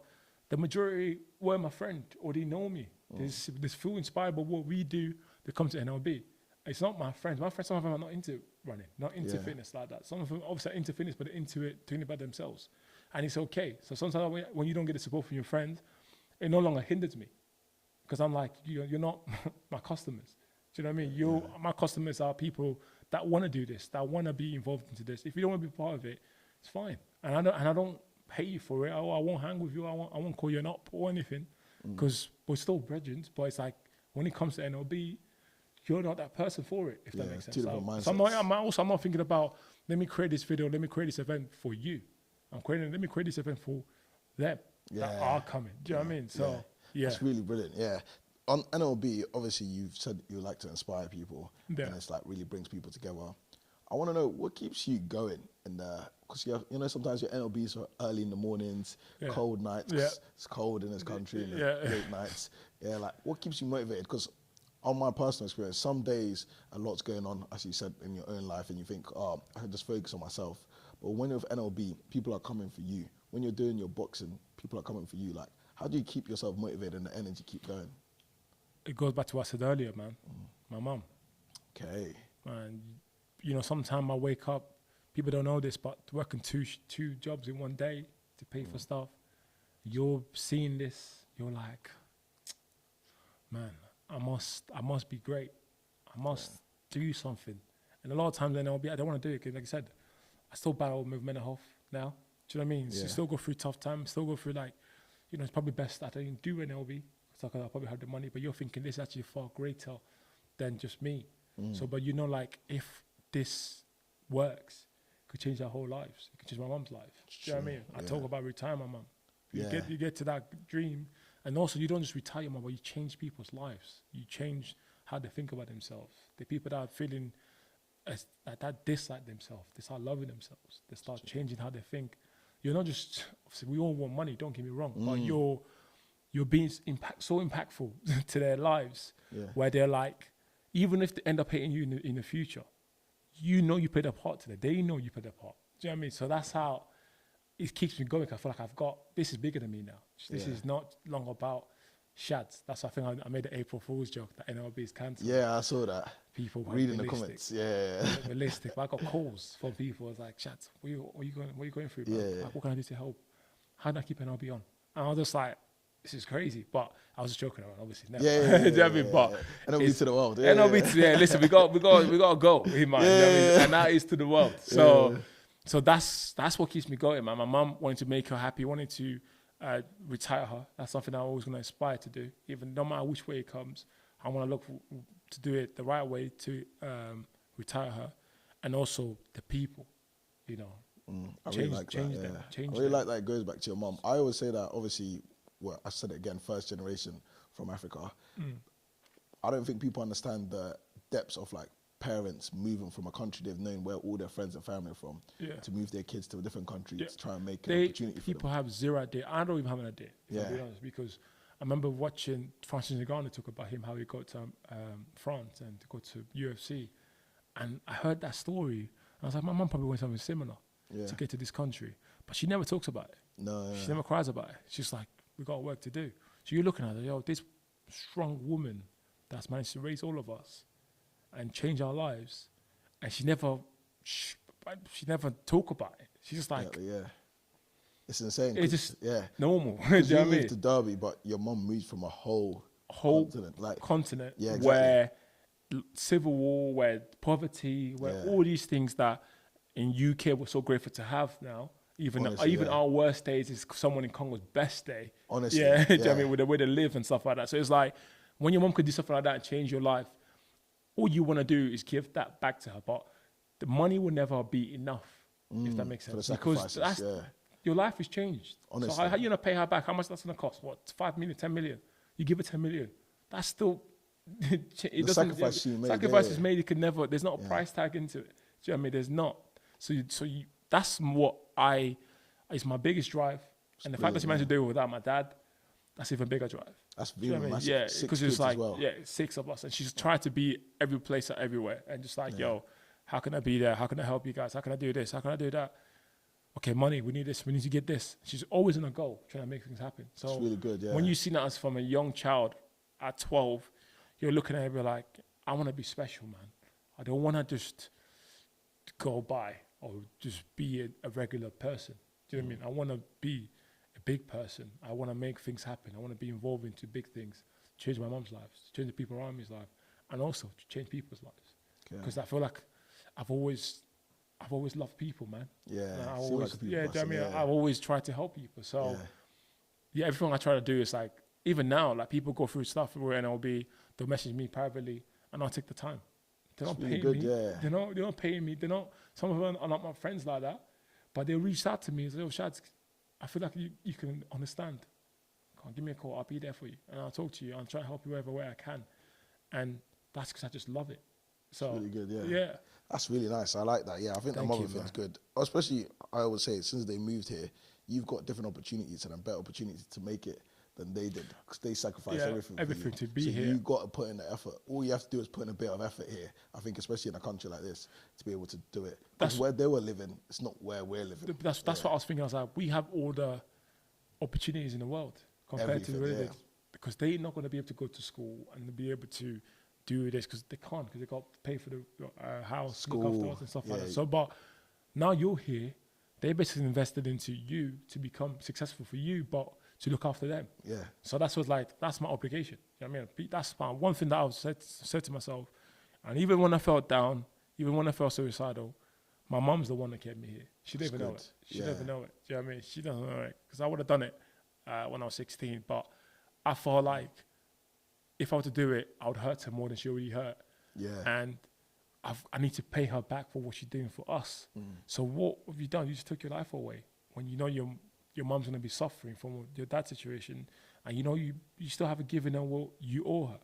The majority were my friend, or they know me. They feel inspired by what we do. They come to NLB. It's not my friends. My friends, some of them are not into running, not into fitness like that. Some of them obviously are into fitness, but they're into it, doing it by themselves. And it's okay. So sometimes when you don't get the support from your friends, it no longer hinders me. Because I'm like, you're not my customers. Do you know what I mean? My customers are people that want to do this, that want to be involved into this. If you don't want to be part of it, it's fine. And I don't pay you for it. I won't hang with you. I won't call you an up or anything. Because we're still brethren. But it's like, when it comes to NLB, you're not that person for it, if that makes sense. So I'm not thinking about, let me create this video, let me create this event for you. Let me create this event for them that are coming. Do you know what I mean? So, That's really brilliant, On NLB, obviously, you've said you like to inspire people, and it's like really brings people together. I want to know, what keeps you going in there? Because sometimes your NLBs are early in the mornings, cold nights. It's cold in this country, and late nights. Like, what keeps you motivated? Because on my personal experience, some days a lot's going on, as you said, in your own life, and you think, I can just focus on myself. But when you're with NLB, people are coming for you. When you're doing your boxing, people are coming for you. Like, how do you keep yourself motivated and the energy keep going? It goes back to what I said earlier, man. My mum. Okay. And sometimes I wake up, people don't know this, but working two jobs in one day to pay for stuff, you're seeing this, you're like, man, I must be great. I must do something. And a lot of times then I don't want to do it, because like I said, I still battle with mental health now. Do you know what I mean? So still go through tough times, still go through it's probably best that I didn't do NLB, because I probably have the money, but you're thinking this is actually far greater than just me. So, but if this works, it could change our whole lives. It could change my mum's life. Do you know what I mean? I talk about retiring my mum. You get to that dream, and also you don't just retire your mum, but you change people's lives. You change how they think about themselves. The people that are feeling that dislike themselves, they start loving themselves. They start changing how they think. You're not just, obviously we all want money, don't get me wrong, but you're being so impactful to their lives, where they're like, even if they end up hating you in the future, you played a part today. They know you played a part. Do you know what I mean? So that's how it keeps me going. I feel like this is bigger than me now. This is not long about Chadz. That's why I think I made the April Fool's joke that NLB is cancelled. Yeah, I saw that. People reading the comments. Realistic. I got calls from people. I was like, Chadz, what are you going through, bro? Like, what can I do to help? How do I keep NLB on? And I was just like, this is crazy, but I was just joking around, obviously. But NLB to the world. Listen, we got to go in mind, and that is to the world. So that's what keeps me going, man. My mum wanted to make her happy, wanted to retire her. That's something I'm always going to aspire to do, even no matter which way it comes. I want to look to do it the right way to retire her, and also the people, I really like that. I really like that. It goes back to your mum. I always say that, obviously. Well, I said it again, first generation from Africa. I don't think people understand the depths of like parents moving from a country they've known where all their friends and family are from to move their kids to a different country to try and make an opportunity for them. People have zero idea. I don't even have an idea, to be honest, because I remember watching Francis Ngannou talk about him, how he got to France and to go to UFC. And I heard that story. And I was like, my mum probably went something similar to get to this country. But she never talks about it. No. She never cries about it. She's like, we got work to do. So you're looking at her, this strong woman that's managed to raise all of us and change our lives, and she never talk about it. She's just like, It's insane. It's just yeah, normal. Do you know you what I mean? moved to Derby, but your mum moved from a whole continent yeah, exactly. where civil war, where poverty, where all these things that in UK we're so grateful to have now. Even our worst days is someone in Congo's best day. Honestly, yeah. Do you know what I mean? With the way they live and stuff like that. So it's like when your mum could do something like that and change your life, all you want to do is give that back to her. But the money will never be enough, if that makes sense. Because your life has changed. Honestly. So how are you going to pay her back? How much that's going to cost? What, 5 million, 10 million? You give her 10 million. That's still... the sacrifice you made. Sacrifice is made. You can never... There's not a price tag into it. Do you know what I mean? There's not. So that's what is my biggest drive. And the fact that she managed to do it without my dad, that's even bigger drive. That's really massive. Yeah, because it's like, well. 6 of us. And she's tried to be every place and everywhere. And just like, yo, how can I be there? How can I help you guys? How can I do this? How can I do that? Okay, money, we need this. We need to get this. She's always on a goal, trying to make things happen. So it's really good, when you see that as from a young child at 12, you're looking at it like, I want to be special, man. I don't want to just go by or just be a regular person. Do you know what I mean? I want to be a big person. I want to make things happen. I want to be involved into big things, change my mom's life, change the people around me's life, and also to change people's lives. Because I feel like I've always loved people, man. Yeah, I've always tried to help people. So everything I try to do is like, even now, like people go through stuff and they'll message me privately and I'll take the time. They're not paying me. Yeah. They're not paying me. Some of them are not my friends like that, but they'll reach out to me and say, oh, Chadz, I feel like you can understand. Come on, give me a call. I'll be there for you. And I'll talk to you. I'll try to help you wherever way I can. And that's because I just love it. So it's really good, yeah. That's really nice. I like that. Yeah, I think the mother thing's good. Especially, I always say, since they moved here, you've got different opportunities and a better opportunity to make it than they did because they sacrificed everything to be here. So you've got to put in the effort. All you have to do is put in a bit of effort here. I think, especially in a country like this, to be able to do it. Because where they were living, it's not where we're living. That's what I was thinking. I was like, we have all the opportunities in the world compared to where they did. Because they're not going to be able to go to school and be able to do this because they can't, because they got to pay for the house, school, look after us and stuff like that. So, but now you're here, they basically invested into you to become successful for you, but to look after them. Yeah. So that's my obligation. You know what I mean? That's one thing that I said to myself. And even when I felt down, even when I felt suicidal, my mom's the one that kept me here. She didn't even know it. She doesn't know it. Do you know what I mean? She doesn't know it. Because I would have done it when I was 16. But I felt like if I were to do it, I would hurt her more than she already hurt. Yeah. And I need to pay her back for what she's doing for us. So what have you done? You just took your life away when you know your mom's going to be suffering from your dad's situation, and you know you still haven't given her what you owe her,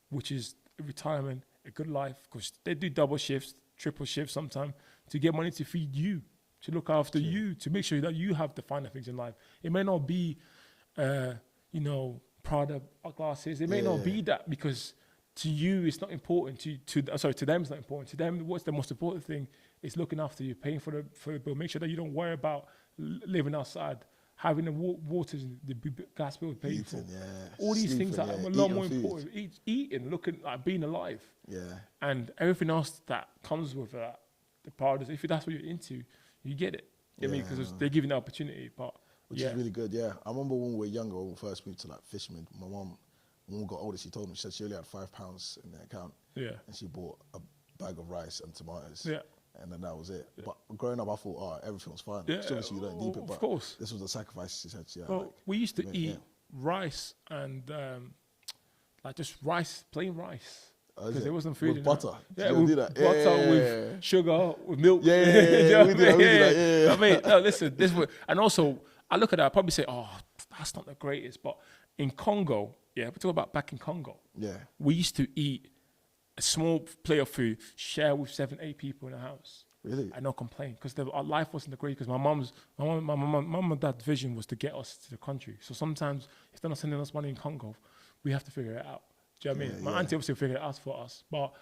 which is retirement, a good life, because they do double shifts, triple shifts sometimes to get money to feed you, to look after you, to make sure that you have the finer things in life. It may not be, Prada glasses. It may not be that, because to you it's not important. To them it's not important. To them, what's the most important thing is looking after you, paying for the bill. Make sure that you don't worry about living outside, having the water, the gas bill paid for. All these things are a lot more important. Eating, looking, like being alive. Yeah. And everything else that comes with that, the priorities. If that's what you're into, you get it. I mean, because they're giving the opportunity, but. Which is really good, I remember when we were younger, when we first moved to like Fishman, my mum, when we got older, she told me, she said she only had £5 in the account. Yeah. And she bought a bag of rice and tomatoes. Yeah. And then that was it. Yeah. But growing up, I thought, everything was fine. Yeah. Obviously, you don't need it, but of course. This was a sacrifice, she said. We used to eat rice and just rice, plain rice. Because there wasn't food with butter. Yeah, with butter, with sugar, with milk. We do that. I mean, no, listen, and also, I look at that, I probably say, that's not the greatest. But in Congo, we talk about back in Congo, we used to eat a small plate of food, share with 7, 8 people in the house. Really? I don't complain, because our life wasn't the greatest, because my mom and dad's vision was to get us to the country. So sometimes, if they're not sending us money in Congo, we have to figure it out. Do you know what I mean? My auntie obviously figured it out for us, but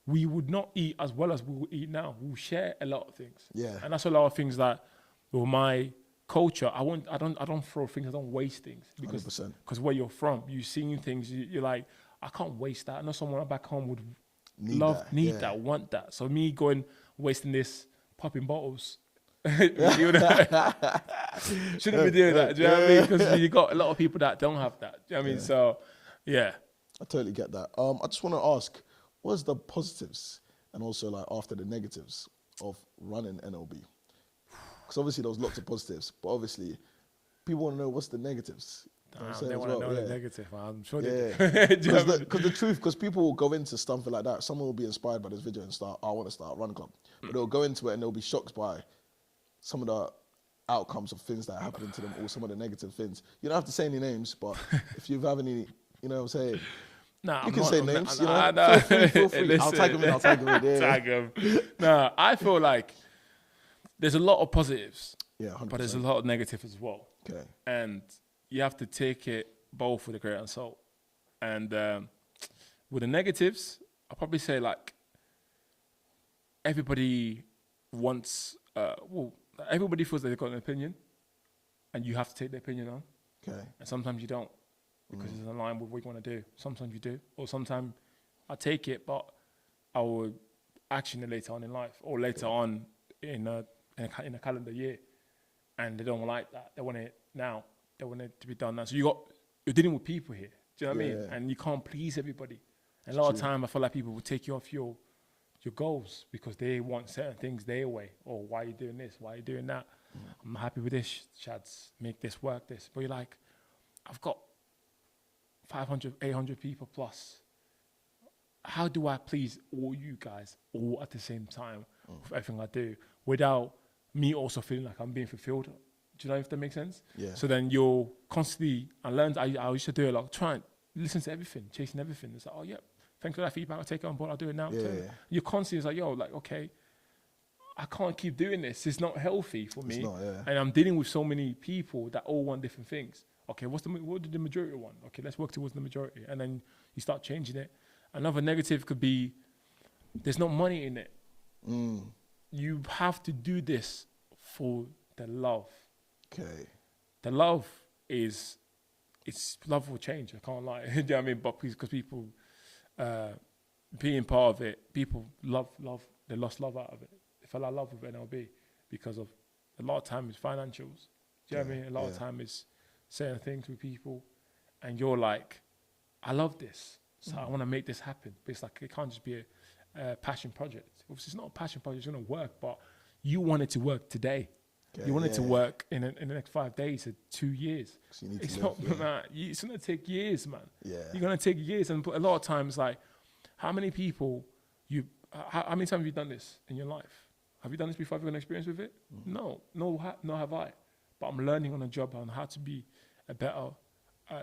we would not eat as well as we will eat now. We'll share a lot of things. Yeah. And that's a lot of things that, with my culture, I don't throw things, I don't waste things. Because where you're from, you've seen things, you're like, I can't waste that. I know someone back home would need that, want that. So me going, wasting this, popping bottles, You shouldn't be doing that. Do you know what I mean? Because you got a lot of people that don't have that. Do you know what I mean? So, yeah. I totally get that. I just want to ask, what's the positives and also like after the negatives of running NLB? Because obviously there was lots of positives, but obviously people want to know what's the negatives. You know what I'm saying They as want to well? know Yeah. the negative. I'm sure they Yeah, do. Do you know what I mean? because the truth, because people will go into something like that. Someone will be inspired by this video and start, I want to start a run club. But they'll go into it and they'll be shocked by some of the outcomes of things that are happening to them or some of the negative things. You don't have to say any names, but if you have any, you know what I'm saying? Nah, You can say names, you know. Nah. Feel free. Listen, I'll tag them in. Yeah. Tag 'em. Nah, I feel like there's a lot of positives, Yeah, 100%. but there's a lot of negative as well. Okay. And you have to take it both with a grain of salt. And with the negatives, I'll probably say like everybody wants, everybody feels that they've got an opinion, and you have to take their opinion on. Okay. And sometimes you don't, because it's in line with what you want to do. Sometimes you do, or sometimes I take it, but I will action it later on in life, or later on in a calendar year, and they don't like that. They want it now. They want it to be done now. So you're dealing with people here. Do you know what I mean? And you can't please everybody. And a lot of time, I feel like people will take you off your goals because they want certain things their way. Or why are you doing this? Why are you doing that? I'm happy with this, Chadz. Make this work, this. But you're like, I've got 500, 800 people plus. How do I please all you guys all at the same time with everything I do without me also feeling like I'm being fulfilled? Do you know if that makes sense? Yeah. So then you're constantly, I learned, I used to do it like, try and listen to everything, chasing everything. It's like, oh yeah, thanks for that feedback, I'll take it on board, I'll do it now. Yeah. You're constantly, it's like, yo, like, okay, I can't keep doing this. It's not healthy for me. It's not, yeah. And I'm dealing with so many people that all want different things. Okay, what did the majority want? Okay, let's work towards the majority. And then you start changing it. Another negative could be, there's no money in it. You have to do this for the love. Okay. The love it's love will change. I can't lie. Do you know what I mean? But because people being part of it, people love. They lost love out of it. They fell out of love with NLB because of a lot of time is financials. Do you know what I mean? A lot of time is certain things with people, and you're like, I love this, so I want to make this happen. But it's like it can't just be a passion project. Obviously, it's not a passion project. It's going to work, but you want it to work today. Okay, you want it to work in the next 5 days or 2 years. It's not, man. It's going to take years, man. Yeah. You're going to take years. And a lot of times, like, how many people how many times have you done this in your life? Have you done this before? Have you got an experience with it? No, have I. But I'm learning on the job on how to be a better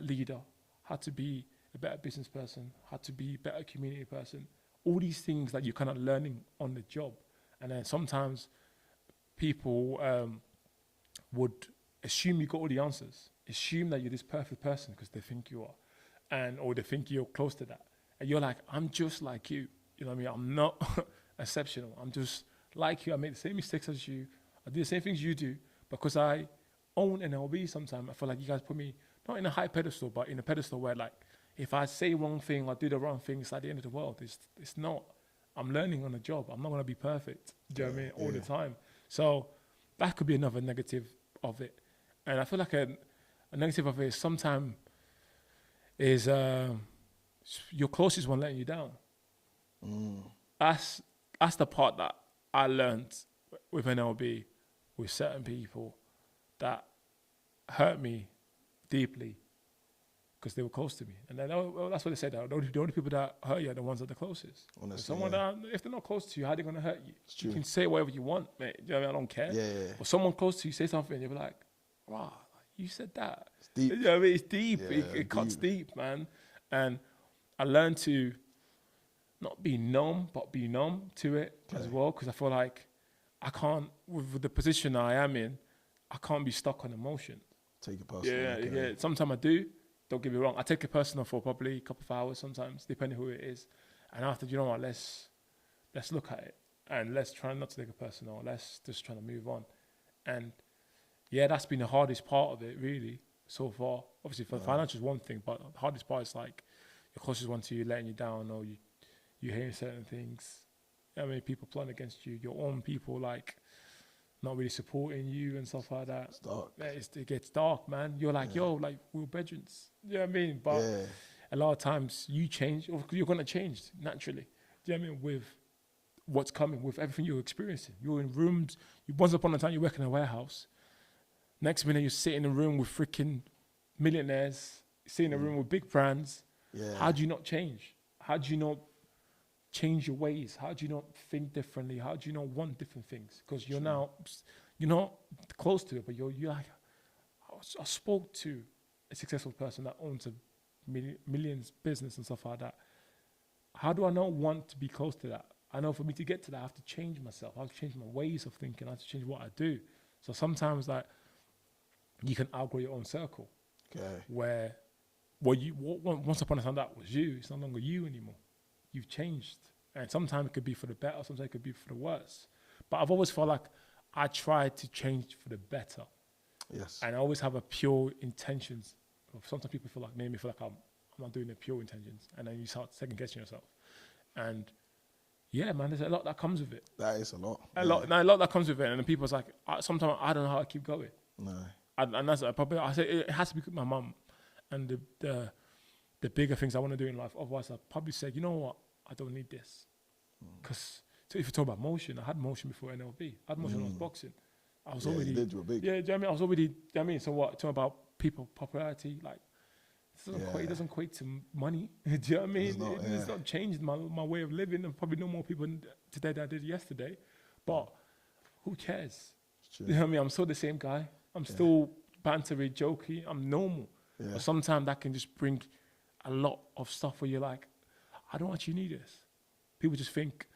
leader, how to be a better business person, how to be a better community person. All these things that you're kind of learning on the job. And then sometimes people would assume you got all the answers, assume that you're this perfect person because they think you are, or they think you're close to that. And you're like, I'm just like you. You know what I mean? I'm not exceptional. I'm just like you. I make the same mistakes as you. I do the same things you do because I own NLB sometimes. I feel like you guys put me not in a high pedestal, but in a pedestal where like, if I say wrong thing or do the wrong thing, it's like the end of the world. It's not. I'm learning on the job. I'm not going to be perfect. Do you know what I mean? All the time. So that could be another negative of it. And I feel like a negative of it is sometimes is your closest one letting you down. That's the part that I learned with NLB, with certain people that hurt me deeply because they were close to me. And then, that's what they said. The only people that hurt you are the ones that are the closest. Honestly, someone that, if they're not close to you, how are they going to hurt you? You can say whatever you want, mate. You know what I mean? I don't care. Yeah. But someone close to you say something, and you'll be like, wow, you said that. It's deep. You know what I mean? It's deep. Yeah, it cuts deep, man. And I learned to not be numb, but be numb to it as well. Because I feel like I can't, with the position I am in, I can't be stuck on emotion. Take it personal. Yeah. Sometimes I do. Don't get me wrong. I take it personal for probably a couple of hours sometimes, depending who it is. And after, you know what, let's look at it. And let's try not to take it personal. Let's just try to move on. And yeah, that's been the hardest part of it, really, so far. Obviously, for financial is one thing, but the hardest part is like your closest one to you letting you down, or you hearing certain things. I mean, people plotting against you, your own people, like not really supporting you and stuff like that. It's dark. Yeah, it gets dark, man. You're like, yo, like we're bedrooms. You know what I mean? But Yeah. a lot of times you change, or you're gonna change naturally. Do you know what I mean? With what's coming, with everything you're experiencing. You're in rooms. Once upon a time, you work in a warehouse. Next minute, you sit in a room with freaking millionaires. Sit in a room with big brands. Yeah. How do you not change? How do you not change your ways? How do you not think differently? How do you not want different things? Because you're not close to it, but you're like, I spoke to a successful person that owns a millions business and stuff like that. How do I not want to be close to that? I know for me to get to that, I have to change myself. I have to change my ways of thinking. I have to change what I do. So sometimes like you can outgrow your own circle. Okay. Where once upon a time that was you, it's no longer you anymore. You've changed. And sometimes it could be for the better, sometimes it could be for the worse. But I've always felt like I try to change for the better. Yes. And I always have a pure intentions. Sometimes people make me feel like I'm not doing the pure intentions. And then you start second guessing yourself. And yeah, man, there's a lot that comes with it. That is a lot. A lot that comes with it. And then people's like, sometimes I don't know how I keep going. No. And that's probably, I say it has to be my mum and the bigger things I want to do in life. Otherwise, I'd probably say, you know what, I don't need this. Because if you talk about motion, I had motion before NLB. I had motion when I was boxing. I was already, you did, you were big. Yeah, do you know what I mean? I was already, do you know what I mean? So what, talking about people, popularity, like, it doesn't equate to money. Do you know what I mean? It's not changed my way of living. And probably no more people today than I did yesterday. But who cares? You know what I mean? I'm still the same guy. I'm still bantery, jokey. I'm normal. Yeah. But sometimes that can just bring a lot of stuff where you're like, I don't actually need this. People just think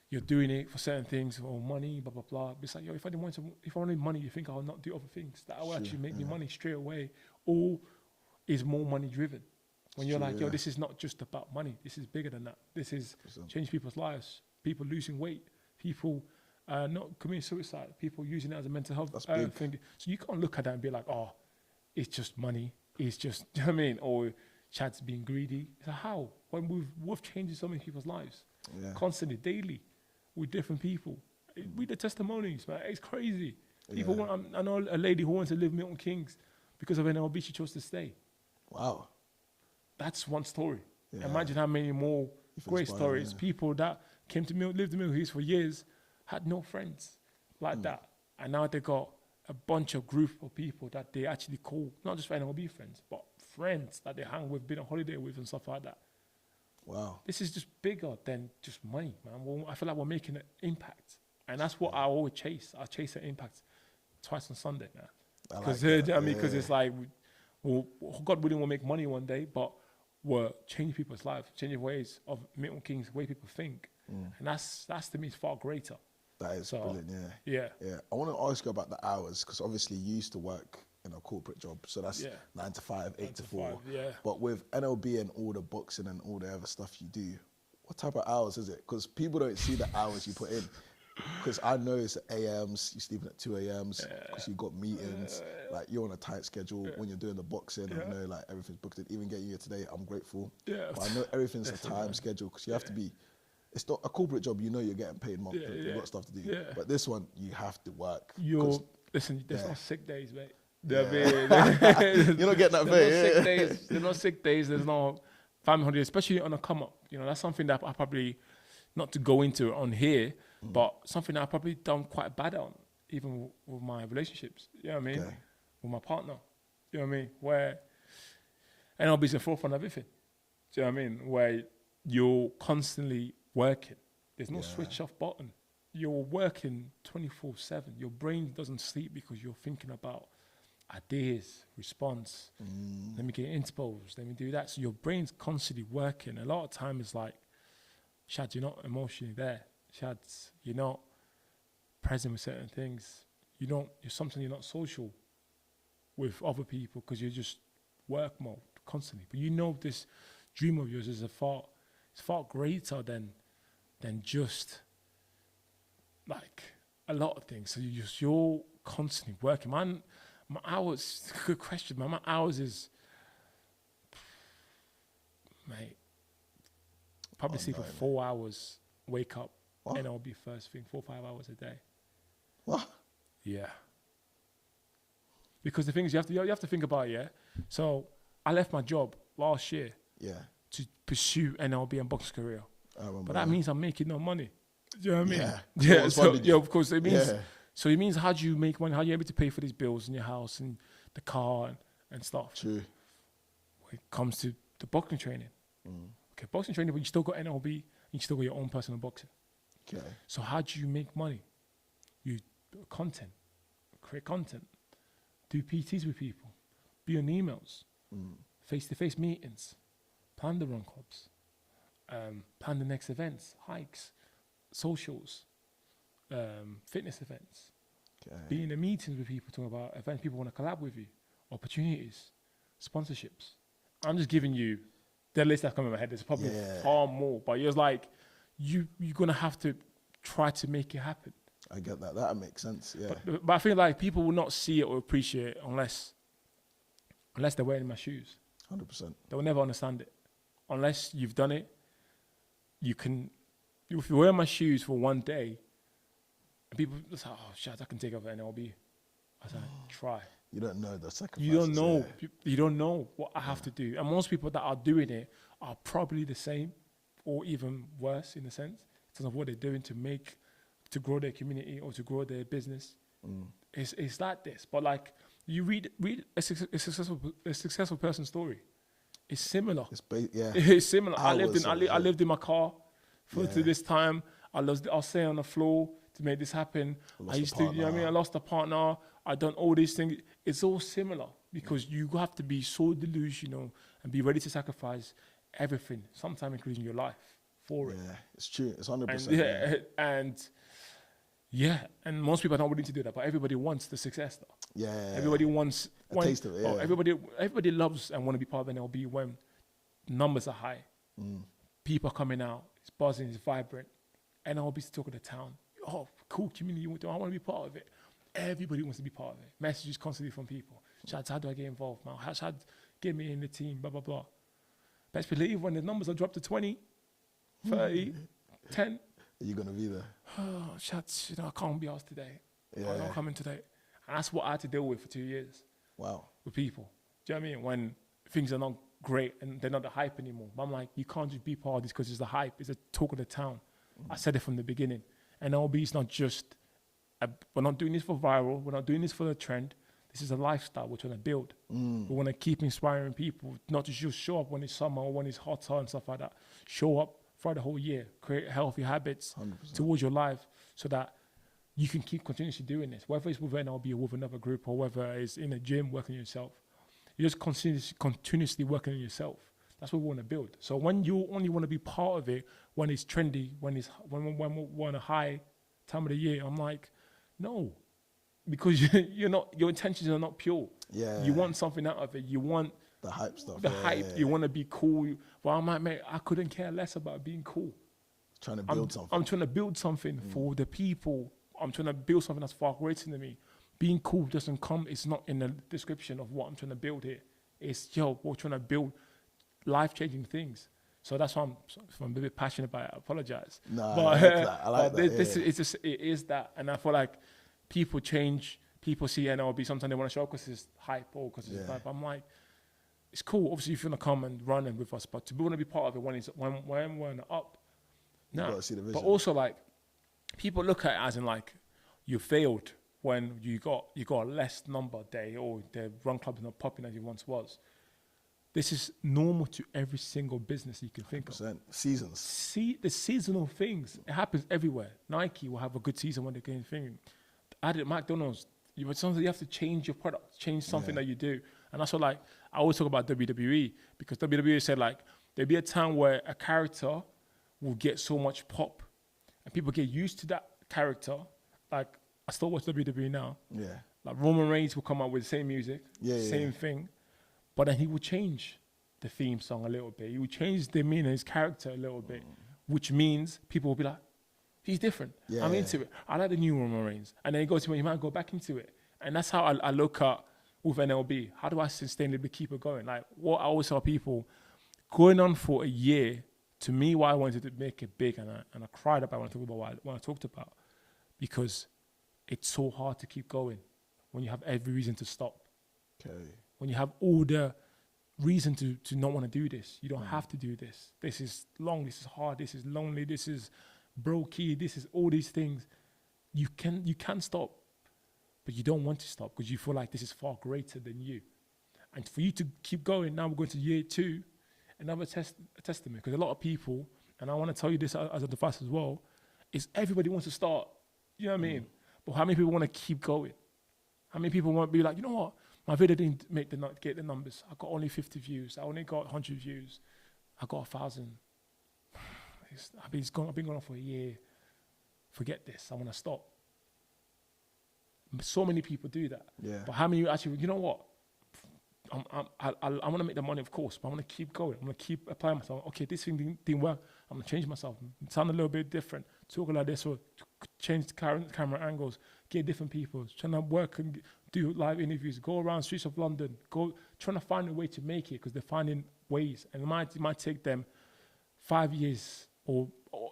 you're doing it for certain things or money, blah, blah, blah. But it's like, yo, if I wanted money, you think I'll not do other things that will actually make me money straight away? Or is more money driven? When you're like, yo, this is not just about money. This is bigger than that. This is change people's lives. People losing weight. People not committing suicide. People using it as a mental health thing. So you can't look at that and be like, oh, it's just money. It's just, you know what I mean? Or Chad's being greedy. So how? When we've changed so many people's lives. Constantly, daily, with different people. Read the testimonies, man. It's crazy. People want, I know a lady who wants to live Milton Keynes because of NLB, she chose to stay. Wow. That's one story. Yeah. Imagine how many more great stories. People that came to lived in Milton Keynes for years, had no friends like that. And now they got a bunch of group of people that they actually call, not just NLB friends, but friends that they hang with, been on holiday with and stuff like that. Wow. This is just bigger than just money, man. I feel like we're making an impact. And that's what I always chase. I chase an impact twice on Sunday, man. Because it's like, God willing, we'll make money one day, but we're changing people's lives, changing ways of Milton Keynes, the way people think. And that's to me is far greater. That is brilliant, yeah. I want to ask you about the hours, because obviously you used to work in a corporate job, so that's 9 to 5, 8 to 4. But with NLB and all the boxing and all the other stuff you do, what type of hours is it? Because people don't see the hours you put in. Because I know it's AMs, you're sleeping at 2 AMs, because you've got meetings, like you're on a tight schedule when you're doing the boxing. I know like everything's booked in. Even getting here today, I'm grateful. But I know everything's a time schedule, because you have to be, it's not a corporate job, you know you're getting paid monthly, you've got stuff to do. But this one, you have to work. Listen, there's no sick days, mate. You're not getting that pay. There's no sick days, there's no family holidays, especially on a come up. You know, that's something that I probably, not to go into on here, but something that I probably done quite bad on, even with my relationships. You know what I mean? With my partner. You know what I mean? Where, and I'll be in the forefront of everything. Do you know what I mean? Where you're constantly working. There's no switch off button. You're working 24/7. Your brain doesn't sleep because you're thinking about ideas, response. Let me get exposed. Let me do that. So your brain's constantly working. A lot of time it's like, Chadz, you're not emotionally there. Chadz, you're not present with certain things. You're not social with other people because you're just work mode constantly. But you know this dream of yours is far greater than just like a lot of things. So you're constantly working. Man, my hours, good question, man. My hours is, mate, probably sleep for 4 hours, wake up, and I'll be first thing, 4 or 5 hours a day. What? Yeah. Because the thing is, you have to think about it, yeah? So I left my job last year to pursue NLB and boxing career. But that means I'm making no money. Do you know what I mean? Yeah. So, of course, it means... So it means, how do you make money? How are you able to pay for these bills in your house and the car and stuff? True. When it comes to the boxing training. Okay, boxing training, but you still got NLB, you still got your own personal boxing. Okay. So how do you make money? You create content, do PTs with people, be on emails, face-to-face meetings, plan the run clubs, plan the next events, hikes, socials, fitness events, be in the meetings with people, talking about events people want to collab with you, opportunities, sponsorships. I'm just giving you the list that's coming in my head. There's probably far more, but it's like you're gonna have to try to make it happen. I get that. That makes sense. Yeah. But I feel like people will not see it or appreciate it unless they're wearing my shoes. 100%. They will never understand it unless you've done it. You can, if you wear my shoes for one day, and people say, "Oh, Chadz, I can take over NLB." I said, "Try." You don't know the sacrifices. You don't know. You don't know what I have to do. And most people that are doing it are probably the same, or even worse in a sense, in terms of what they're doing to grow their community or to grow their business. It's like this. But like, you read a successful person's story. It's similar. It's similar. I lived in my car to this time. I'll stay on the floor to make this happen. I used to, you know what I mean? I lost a partner. I done all these things. It's all similar because you have to be so delusional and be ready to sacrifice everything, sometimes including your life, for it. Yeah, it's true. It's 100%. And most people are not willing to do that, but everybody wants the success, though. Yeah. Everybody wants a taste of it. Yeah. Everybody loves and want to be part of NLB when numbers are high. People are coming out. It's buzzing. It's vibrant. NLB's the talk of the town. Oh, cool community. I want to be part of it. Everybody wants to be part of it. Messages constantly from people. Chadz, how do I get involved now? Chadz, get me in the team, blah, blah, blah. Best believe when the numbers are dropped to 20, 30, 10. Are you going to be there? Oh, Chadz, I can't be asked today. I'm not coming today. And that's what I had to deal with for 2 years. Wow. With people. Do you know what I mean? When things are not great and they're not the hype anymore. But I'm like, you can't just be part of this because it's the hype. It's the talk of the town. I said it from the beginning. And NLB is not just, we're not doing this for viral. We're not doing this for the trend. This is a lifestyle we're trying to build. We want to keep inspiring people, not to just show up when it's summer or when it's hotter and stuff like that. Show up for the whole year, create healthy habits 100%. Towards your life so that you can keep continuously doing this, whether it's with NLB or with another group or whether it's in a gym working on yourself. You're just continuously working on yourself. That's what we want to build. So when you only want to be part of it when it's trendy, when we're on a high time of the year, I'm like, no, because your intentions are not pure. Yeah. You want something out of it. You want the hype stuff. The hype. You want to be cool. Well, I'm like, mate, I couldn't care less about being cool. Trying to build something. I'm trying to build something for the people. I'm trying to build something that's far greater than me. Being cool doesn't come. It's not in the description of what I'm trying to build here. It's we're trying to build life-changing things. So that's why I'm a bit passionate about it. I apologize. No, but I like that. It is that, and I feel like people change. People see NLB. Sometimes they want to show up because it's hype or because it's hype. I'm like, it's cool. Obviously, if you want to come and run with us, but to want to be part of it when we're on the up. No, but also like people look at it as in like you failed when you got a less number day or the run club is not popping as it once was. This is normal to every single business you can think 100%. Of. Seasons. See the seasonal things. It happens everywhere. Nike will have a good season when they're getting thing. At McDonald's, you have to change your product, change something that you do. And that's what, like, I always talk about WWE because WWE said, like, there'll be a time where a character will get so much pop and people get used to that character. Like, I still watch WWE now. Yeah. Like, Roman Reigns will come out with the same music, same thing. But then he will change the theme song a little bit. He will change the demeanor, his character a little bit, which means people will be like, he's different. Yeah. I'm into it. I like the new Roman Reigns. And then he goes to me, he might go back into it. And that's how I look at with NLB. How do I sustainably keep it going? Like what I always tell people, going on for a year, to me, why I wanted to make it big, and I cried about when I talked about because it's so hard to keep going when you have every reason to stop. Okay. When you have all the reason to not want to do this. You don't have to do this. This is long, this is hard, this is lonely, this is brokey, this is all these things. You can stop, but you don't want to stop because you feel like this is far greater than you. And for you to keep going, now we're going to year 2, another testament, because a lot of people, and I want to tell you this as a advice as well, is everybody wants to start, you know what I mean? But how many people want to keep going? How many people want to be like, you know what? My video didn't get the numbers. I got only 50 views. I only got 100 views. I got 1,000. I've been going on for a year. Forget this. I want to stop. So many people do that. Yeah. But how many actually, you know what? I want to make the money, of course, but I want to keep going. I want to keep applying myself. Okay, this thing didn't work. I'm going to change myself. Sound a little bit different. Talk like this or change the camera angles. Get different people. Trying to work and do live interviews. Go around streets of London. Trying to find a way to make it because they're finding ways. And it might take them 5 years or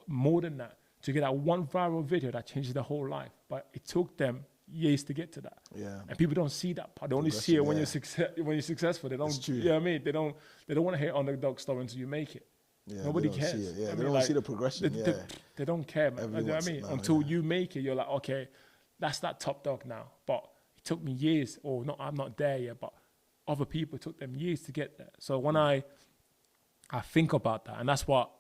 more than that to get that one viral video that changes their whole life. But it took them years to get to that. Yeah. And people don't see that part. They only see it when you're successful. They don't, you know what I mean? They don't want to hear underdog story until you make it. Yeah, Nobody they don't cares. See it. Yeah, I they don't like, see the progression. They don't care, man. You know what I mean? Until you make it, you're like, okay, that's that top dog now. But it took me years, or not, I'm not there yet, but other people took them years to get there. So when I think about that, and that's what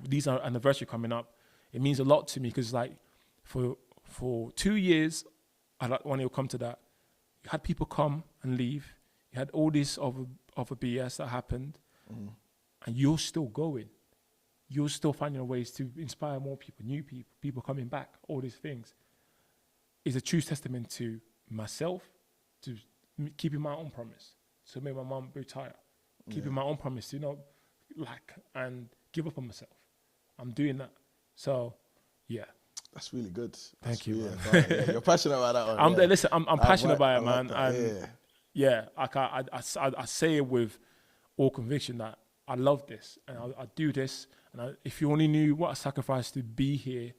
these are anniversary coming up, it means a lot to me because like for 2 years, when it'll come to that, you had people come and leave. You had all this other BS that happened, and you're still going. You're still finding ways to inspire more people, new people coming back, all these things. It's a true testament to myself, to keeping my own promise, to make my mom retire, keeping my own promise, and give up on myself. I'm doing that. So, yeah. That's really good. Thank you. Yeah, you're passionate about that one. Listen, I'm passionate about it, man. Like And I say it with all conviction that I love this and I do this. And if you only knew what a sacrifice to be here,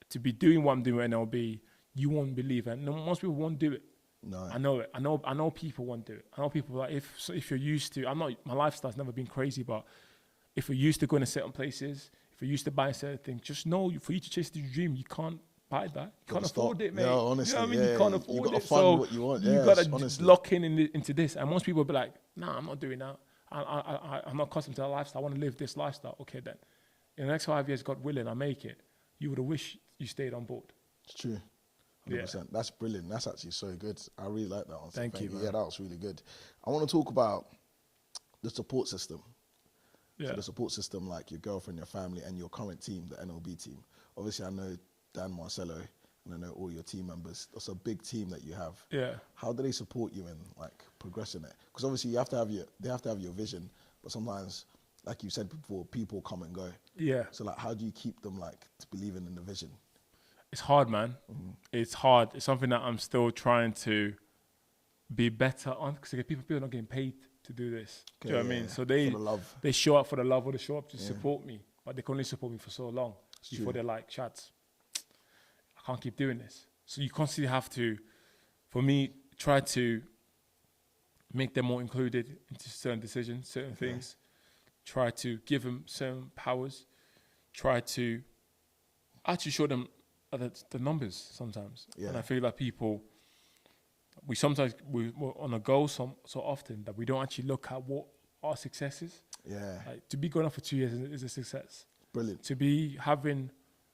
to be doing what I'm doing at NLB, you won't believe it. And most people won't do it. No. I know it. I know people won't do it. I know people like if you're used to, my lifestyle's never been crazy, but if you're used to going to certain places, if you're used to buying certain things, just know for you to chase the dream, you can't buy that. You can't afford it, mate. Yeah, honestly, you know what I mean? You can't afford you gotta it. fund So what you want. You gotta lock into this. And most people will be like, nah, I'm not doing that. I'm not accustomed to that lifestyle. I want to live this lifestyle. Okay, then. In the next 5 years, God willing, I make it. You would have wished you stayed on board. It's true. 100%. Yeah. That's brilliant. That's actually so good. I really like that answer. Thank you, man. Yeah, that was really good. I want to talk about the support system. Yeah. So the support system, like your girlfriend, your family, and your current team, the NLB team. Obviously, I know Dan, Marcelo, and I know all your team members. That's a big team that you have. Yeah. How do they support you in like progressing it? Because obviously, they have to have your vision, but sometimes, like you said before, people come and go. Yeah. So like, how do you keep them like believing in the vision? It's hard, man. It's hard. It's something that I'm still trying to be better on because people are not getting paid to do this. Do you know what I mean? So they show up for the love or they show up to support me, but they can only support me for so long before they're like, Chadz, I can't keep doing this. So you constantly have to, for me, try to make them more included into certain decisions, certain things. Try to give them certain powers. Try to actually show them the numbers sometimes. And I feel like people, we're on a go so often that we don't actually look at what our success is. Yeah. Like, to be going on for 2 years is a success. Brilliant. To be having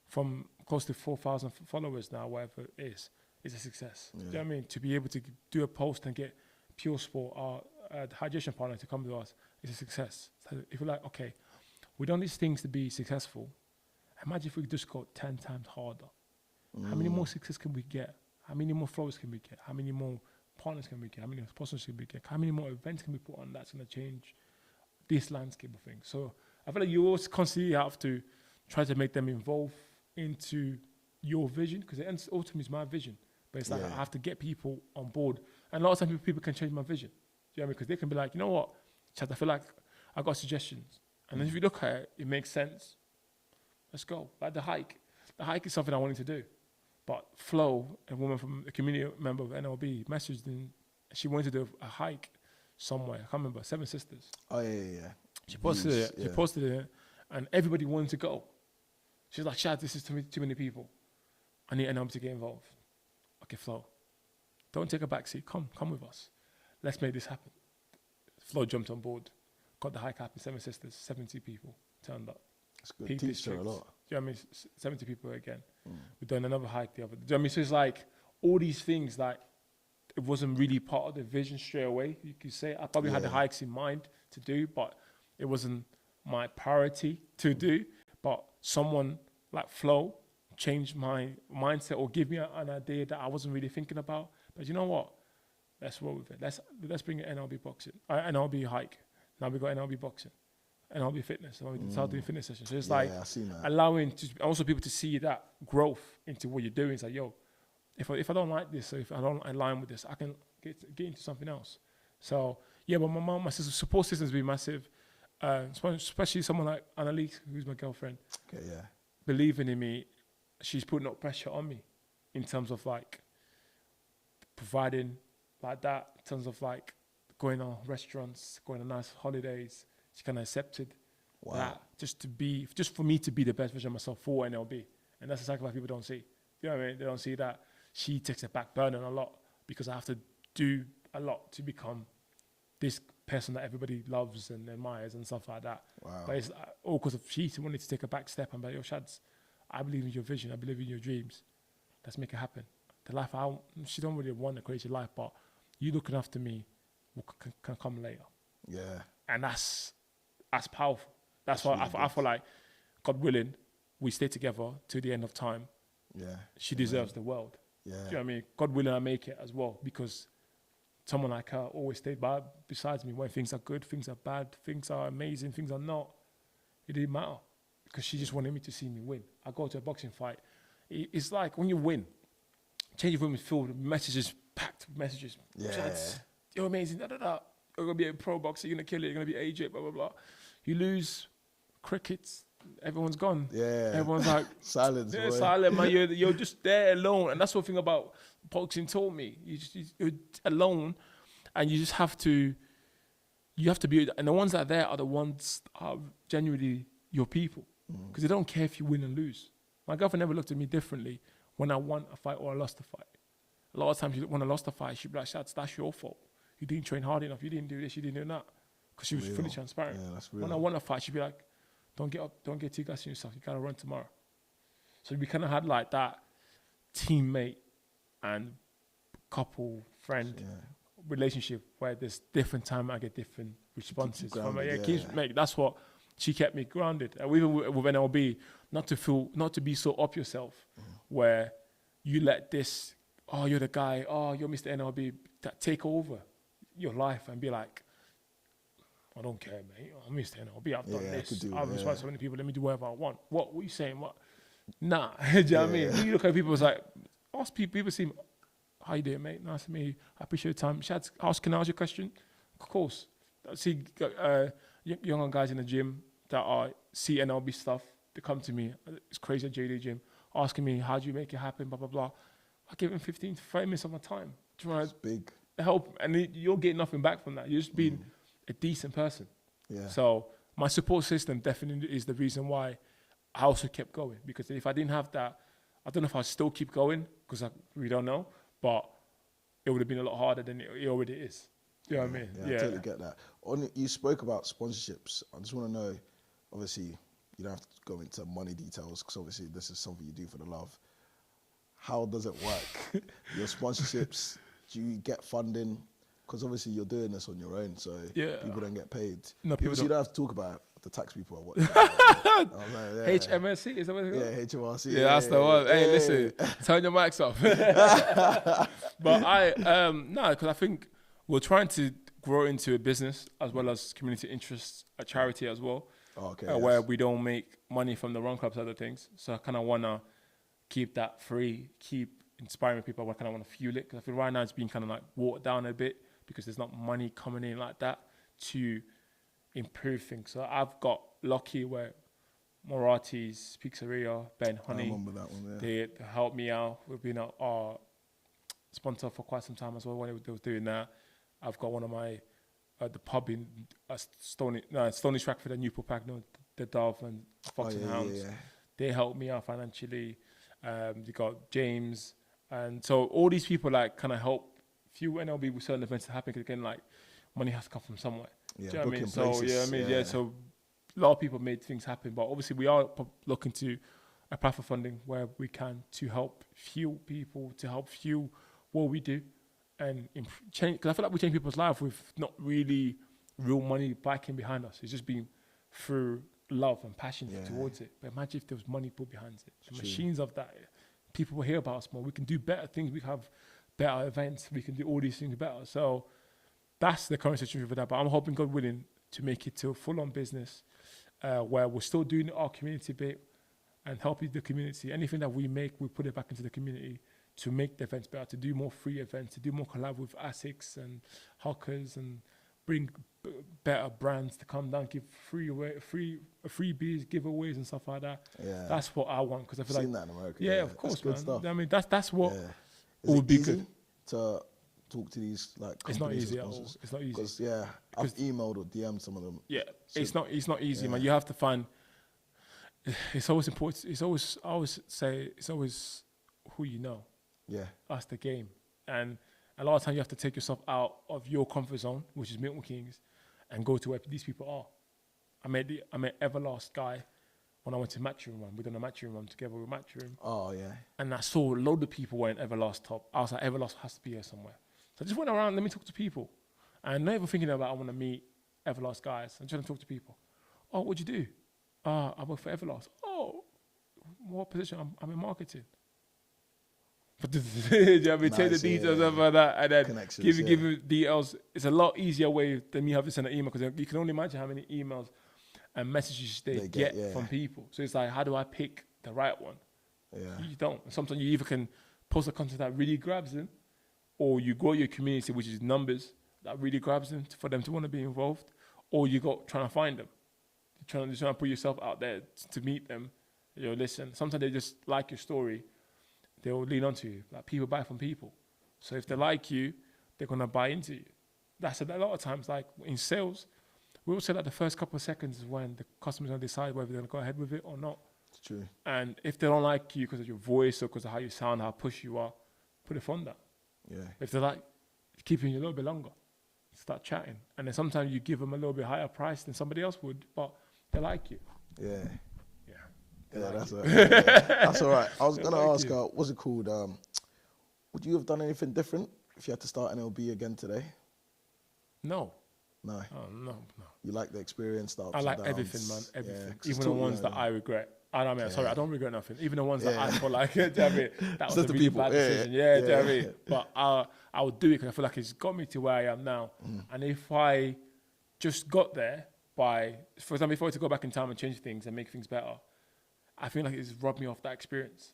from close to 4,000 followers now, whatever it is a success. Do you know what I mean? To be able to do a post and get Pure Sport, our hydration partner, to come to us is a success. So if you're like, okay, we've done these things to be successful, imagine if we just go 10 times harder. How many more success can we get? How many more followers can we get? How many more partners can we get? How many sponsors can we get? How many more events can we put on that's going to change this landscape of things? So I feel like you always constantly have to try to make them involve into your vision because it ultimately is my vision. But it's like I have to get people on board. And a lot of times people can change my vision. Do you know what I mean? Because they can be like, you know what, Chad, I feel like I got suggestions. And then if you look at it, it makes sense. Let's go. Like the hike. The hike is something I wanted to do. But Flo, a woman from a community member of NLB, messaged and she wanted to do a hike somewhere. I can't remember. Seven Sisters. Oh yeah. She posted it. She posted it, and everybody wanted to go. She's like, Chad, this is too many people. I need NLB to get involved. Okay, Flo, don't take a backseat. Come with us. Let's make this happen. Flo jumped on board, got the hike happen. Seven Sisters, 70 people turned up. That's good. Teach her a lot. Do you know what I mean? 70 people again. We've done another hike the other day. Do you know what I mean? So it's like all these things, like it wasn't really part of the vision straight away, you could say. I probably had the hikes in mind to do, but it wasn't my priority to do. But someone like Flo changed my mindset or give me an idea that I wasn't really thinking about. But you know what? Let's roll with it. Let's bring in NLB boxing, NLB hike. Now we got NLB boxing, NLB fitness. And we start doing fitness sessions. So it's like allowing also people to see that growth into what you're doing. It's like, yo, if I don't like this, or if I don't align with this, I can get into something else. So yeah, but my sister, support system's been massive. Especially someone like Annalise, who's my girlfriend. Okay, yeah. Believing in me, she's putting up pressure on me in terms of like providing like that, in terms of like going on restaurants, going on nice holidays. She kind of accepted that just for me to be the best version of myself for NLB. And that's exactly what people don't see. You know what I mean? They don't see that she takes a back burner a lot because I have to do a lot to become this person that everybody loves and admires and stuff like that. Wow. But it's all because of she wanted to take a back step and be like, yo, Chadz, I believe in your vision. I believe in your dreams. Let's make it happen. The life she don't really want a crazy life, but you looking after me can come later. Yeah. And that's powerful. That's why really I feel like, God willing, we stay together to the end of time. Yeah. She deserves the world. Yeah. Do you know what I mean? God willing, I make it as well because someone like her always stayed besides me when things are good, things are bad, things are amazing, things are not. It didn't matter because she just wanted me to see me win. I go to a boxing fight. It's like when you win, change room is filled with messages, packed with messages. Yeah. Chadz, you're amazing, You're going to be a pro boxer, you're going to kill it, you're going to be AJ, blah, blah, blah. You lose crickets, everyone's gone. Yeah. Everyone's like, silence. Yeah, silent, man. You're just there alone. And that's one thing about boxing taught me. You're alone and you just have to be, and the ones that are there are the ones that are genuinely your people. Because they don't care if you win and lose. My girlfriend never looked at me differently when I won a fight or I lost a fight. A lot of times when I lost a fight, she'd be like, Chadz, that's your fault. You didn't train hard enough. You didn't do this, you didn't do that. Because she was fully transparent. Yeah, that's real. When I won a fight, she'd be like, don't get up, don't get too gassed on yourself. You got to run tomorrow. So we kind of had like that teammate and couple friend relationship where there's different time I get different responses from her. That's what she kept me grounded. And even with NLB, not to be so up yourself where you let this, oh, you're the guy, oh, you're Mr. NLB, that take over your life and be like, I don't care, mate. I'm Mr. NLB. I've done this. I've inspired so many people. Let me do whatever I want. What are you saying? What? Nah. Do you know what I mean? You look at people, it's like, ask people see, how you doing, mate? Nice to meet you. I appreciate your time. Chadz, can I ask you a question? Of course. I see younger guys in the gym that see NLB stuff. They come to me. It's crazy at JD Gym, asking me, how do you make it happen, blah, blah, blah. I give them 15 to 5 minutes of my time. Trying to help. And you'll get nothing back from that. You're just being a decent person. Yeah. So my support system definitely is the reason why I also kept going. Because if I didn't have that, I don't know if I'd still keep going because we don't know. But it would have been a lot harder than it already is. Do you know what I mean? Yeah, I totally get that. You spoke about sponsorships. I just want to know, obviously, you don't have to go into money details because obviously this is something you do for the love. How does it work? Your sponsorships, do you get funding? Because obviously you're doing this on your own, so people don't get paid. No, people don't have to talk about the tax people. HMRC, is that what it's called? Yeah, HMRC. Yeah, that's the one. Hey, listen, turn your mics off. But because I think we're trying to grow into a business as well as community interests, a charity as well, where we don't make money from the run club side of things. So I kind of want to keep that free, keep inspiring people. I kind of want to fuel it because I feel right now it's being kind of like watered down a bit because there's not money coming in like that to improve things. So I've got lucky where Morati's Pizzeria, Ben I Honey. remember that one, yeah. They helped me out. We've been our sponsor for quite some time as well when they was doing that. I've got one of my, the pub in Stony Stratford and Newport Pagnell, the Dove and Fox and Hounds. Yeah. They helped me out financially. You got James. And so all these people like kind of help few NLB with certain events to happen, because again, like money has to come from somewhere. Yeah, Do you know what I mean? places, So so a lot of people made things happen, but obviously we are looking to apply for funding where we can to help fuel people, to help fuel what we do and change, because I feel like we change people's life with not really real money backing behind us. It's just been through love and passion towards it. But imagine if there was money put behind it. The machines of that, people will hear about us more. We can do better things. We have better events. We can do all these things better. So that's the current situation for that. But I'm hoping, God willing, to make it to a full-on business where we're still doing our community bit and helping the community. Anything that we make, we put it back into the community to make the events better, to do more free events, to do more collab with ASICs and Hawkers, and bring better brands to come down, give freebies, giveaways and stuff like that. Yeah. That's what I want, because I feel Seen like that in America. Yeah, of course, that's good man. stuff. I mean, that's what Is would it be easy good. to talk to these like It's not companies easy and at all. sponsors? It's not easy. Because I've emailed or DM'd some of them. Yeah, So- it's not easy, man. You have to find. It's always important. I always say it's always who you know. Yeah. That's the game, and a lot of times you have to take yourself out of your comfort zone, which is Milton Keynes, and go to where these people are. I met Everlast guy when I went to Matchroom Run. We done a Matchroom Run together with Matchroom. Oh yeah. And I saw a load of people wearing Everlast top. I was like, Everlast has to be here somewhere. So I just went around, let me talk to people. And not even thinking about I want to meet Everlast guys. I'm trying to talk to people. Oh, what'd you do? I work for Everlast. Oh, what position? I'm in marketing. But do you know what I mean? Take the details of that, and then give you details. It's a lot easier way than me having to send an email, because you can only imagine how many emails and messages they get from people. So it's like, how do I pick the right one? Yeah. You don't. Sometimes you either can post a content that really grabs them, or you grow your community, which is numbers, that really grabs them for them to want to be involved, or you go trying to find them. You're trying to put yourself out there to meet them. You know, listen, sometimes they just like your story. They'll lean onto you. Like, people buy from people. So if they like you, they're going to buy into you. That's a lot of times, like in sales, we will say that the first couple of seconds is when the customer's going to decide whether they're going to go ahead with it or not. It's true. And if they don't like you because of your voice or because of how you sound, how push you are, put it on that. Yeah. If they like keeping you a little bit longer, start chatting. And then sometimes you give them a little bit higher price than somebody else would, but they like you. Yeah. Yeah, that's all right. That's all right. I was going to like ask, what's it called? Would you have done anything different if you had to start NLB again today? No. No. Oh, no. You like the experience? I like everything, man. Everything. Yeah, even the ones that I regret. Sorry, I don't regret nothing. Even the ones that I feel like, do you know what I mean? That was a really bad decision. Do you know what I mean? But I would do it because I feel like it's got me to where I am now. And if I just got there by, for example, if I were to go back in time and change things and make things better, I feel like it's robbed me of that experience,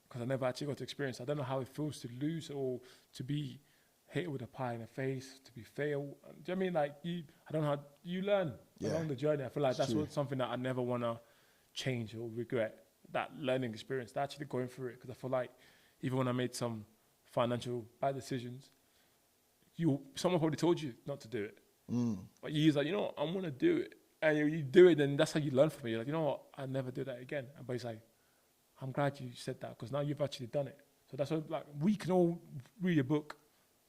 because I never actually got to experience. I don't know how it feels to lose or to be hit with a pie in the face, to be failed. Do you know what I mean? Like, I don't know how you learn along the journey. I feel like that's something that I never want to change or regret, that learning experience, that actually going through it. Because I feel like even when I made some financial bad decisions, someone probably told you not to do it. But you're like, you know what, I'm going to do it. And you do it, and that's how you learn from it. You're like, you know what, I'll never do that again. But he's like, I'm glad you said that, because now you've actually done it. So that's what, like, we can all read a book,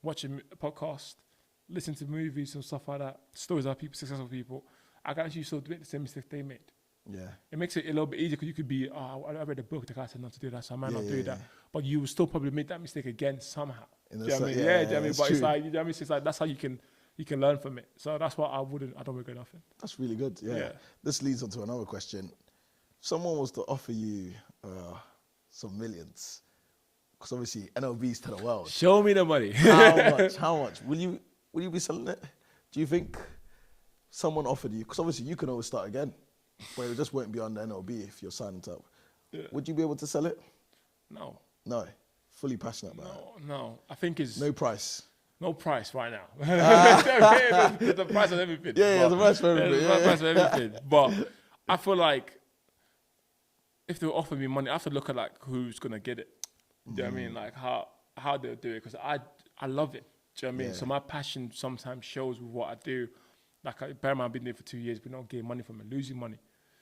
watch a podcast, listen to movies and stuff like that, stories of people, successful people. I can actually still make the same mistake they made. Yeah. It makes it a little bit easier, because you could be, I read a book, the guy said not to do that, so I might not do that. But you will still probably make that mistake again somehow. Do you know what I mean? Do you know what I mean? But it's like, you know what I mean? It's like, that's how you can learn from it. So that's why I don't regret nothing. That's really good. Yeah. This leads on to another question. If someone was to offer you some millions, because obviously NLB's to the world. Show me the money. How much? Will you be selling it? Do you think someone offered you, because obviously you can always start again, but it just won't be on the NLB if you're signed up. Yeah. Would you be able to sell it? No. Fully passionate about it? No. I think it's... No price? No price right now. There's a price on everything. Yeah, there's a price for everything. There's a price for everything. But I feel like if they offer me money, I have to look at like who's gonna get it. Do you know what I mean? Like how they'll do it, because I love it. Do you know what I mean? So my passion sometimes shows with what I do. Like, bear in mind, I've been there for 2 years, but not getting money from it, losing money.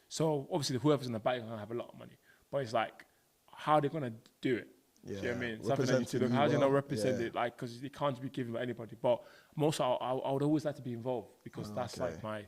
So obviously, whoever's in the back is gonna have a lot of money. But it's like, how they're gonna do it. Do you know what I mean? Something that you need to look. How do you not represent it? Like, because it can't be given by anybody. But most, I would always like to be involved, because that's like my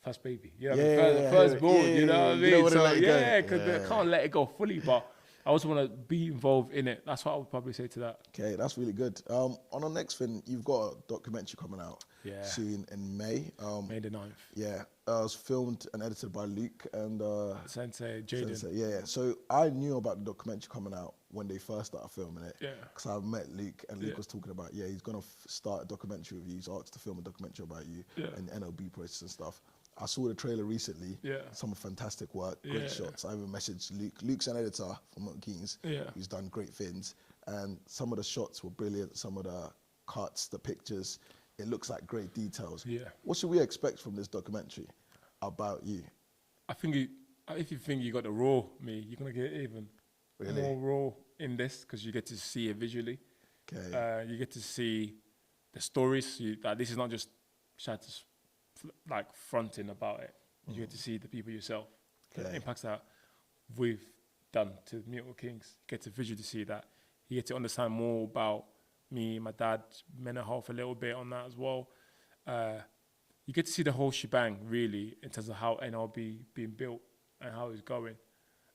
first baby. You know what I mean? First born. You know what I mean? So because I can't let it go fully, but I also want to be involved in it. That's what I would probably say to that. Okay, that's really good. On the next thing, you've got a documentary coming out soon in May. May the 9th. Yeah, it was filmed and edited by Luke and Sensei Jaden. Yeah. So I knew about the documentary coming out when they first started filming it. Yeah. Because I met Luke, and Luke was talking about, he's going to start a documentary with you. He's asked to film a documentary about you and NLB process and stuff. I saw the trailer recently. Yeah. Some fantastic work, great shots. I even messaged Luke. Luke's an editor from Milton Keynes. Yeah. Who's done great things. And some of the shots were brilliant. Some of the cuts, the pictures, it looks like great details. Yeah. What should we expect from this documentary about you? I think if you think you got the raw me, you're going to get even more raw in this, because you get to see it visually. Okay. You get to see the stories. This is not just Chadz like fronting about it. You get to see the people yourself, the impacts that we've done to Milton Keynes. You get to visually see that. You get to understand more about me, my dad, mental health a little bit on that as well. You get to see the whole shebang, really, in terms of how NLB being built and how it's going.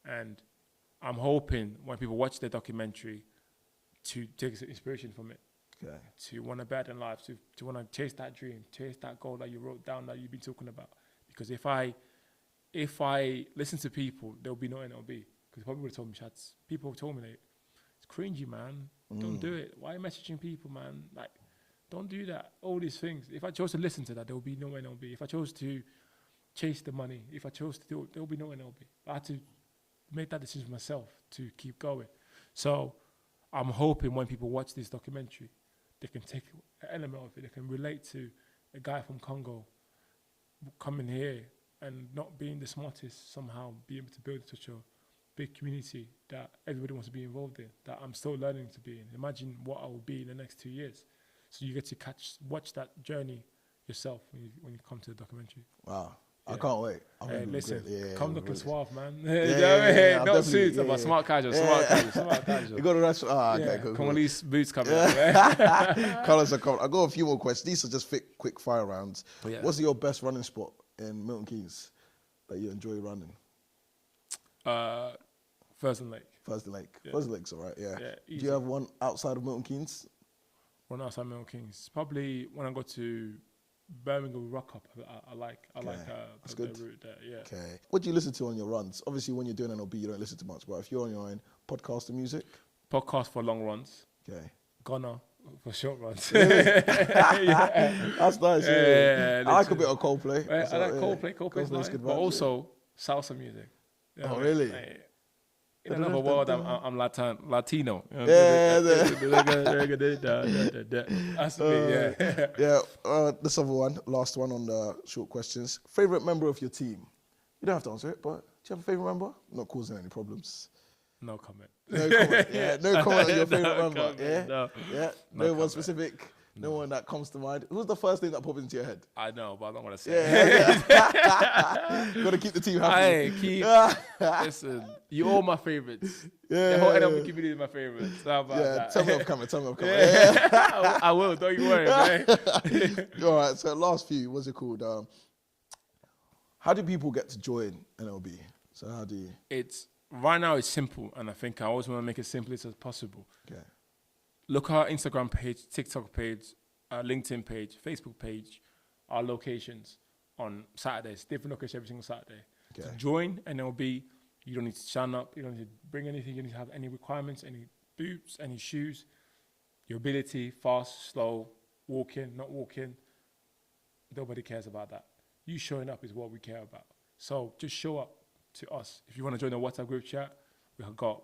And I'm hoping when people watch the documentary to take some inspiration from it. Okay. To want a better life, to want to chase that dream, chase that goal that you wrote down that you've been talking about. Because if I listen to people, there'll be no NLB. Because people would have told me, Chadz, people told me, like, it's cringy, man. Don't do it. Why are you messaging people, man? Like, don't do that. All these things. If I chose to listen to that, there'll be no NLB. If I chose to chase the money, if I chose to do it, there'll be no NLB. I had to make that decision myself to keep going. So I'm hoping when people watch this documentary, they can take an element of it. They can relate to a guy from Congo coming here and not being the smartest, somehow be able to build such a big community that everybody wants to be involved in, that I'm still learning to be in. Imagine what I will be in the next 2 years. So you get to watch that journey yourself when you come to the documentary. Wow. I can't wait. Listen, yeah, come looking suave, man. Not suits, but smart casual, smart casual. You got the rest. Okay, cool. Come on, these boots coming out. Colours are coming. I got a few more questions. These are just quick fire rounds. What's your best running spot in Milton Keynes that you enjoy running? Thurston Lake. Thurston Lake's all right, yeah. Do you have one outside of Milton Keynes? One outside Milton Keynes. Probably when I go to Birmingham Rock Up, I like That's the good. route there, yeah. Okay. What do you listen to on your runs? Obviously, when you're doing NLB, you don't listen to much, but if you're on your own, podcast and music? Podcast for long runs. Okay. Ghana for short runs. That's nice. I like a bit of Coldplay. I like Coldplay. Coldplay's nice, good but also salsa music. You know really? In another world, I'm Latino. Yeah. That's me, yeah. This other one, last one on the short questions. Favorite member of your team? You don't have to answer it, but do you have a favorite member? Not causing any problems. No comment. No comment. Yeah, no comment on your favorite member. Comment, yeah, no. Yeah. No one specific. No one that comes to mind. Who's the first thing that popped into your head? I know, but I don't want to say it. Got to keep the team happy. Listen, you're all my favorites. The whole NLB community is my favorites. How about that? Tell me off camera. I will, don't you worry, man. All right, so last few, what's it called? How do people get to join NLB? So how do you? Right now it's simple, and I think I always want to make it simplest as possible. Okay. Look at our Instagram page, TikTok page, our LinkedIn page, Facebook page, our locations on Saturdays, different locations every single Saturday. Okay. To join NLB, you don't need to sign up, you don't need to bring anything, you don't need to have any requirements, any boots, any shoes. Your ability, fast, slow, walking, not walking, nobody cares about that. You showing up is what we care about. So just show up to us. If you want to join the WhatsApp group chat, we've got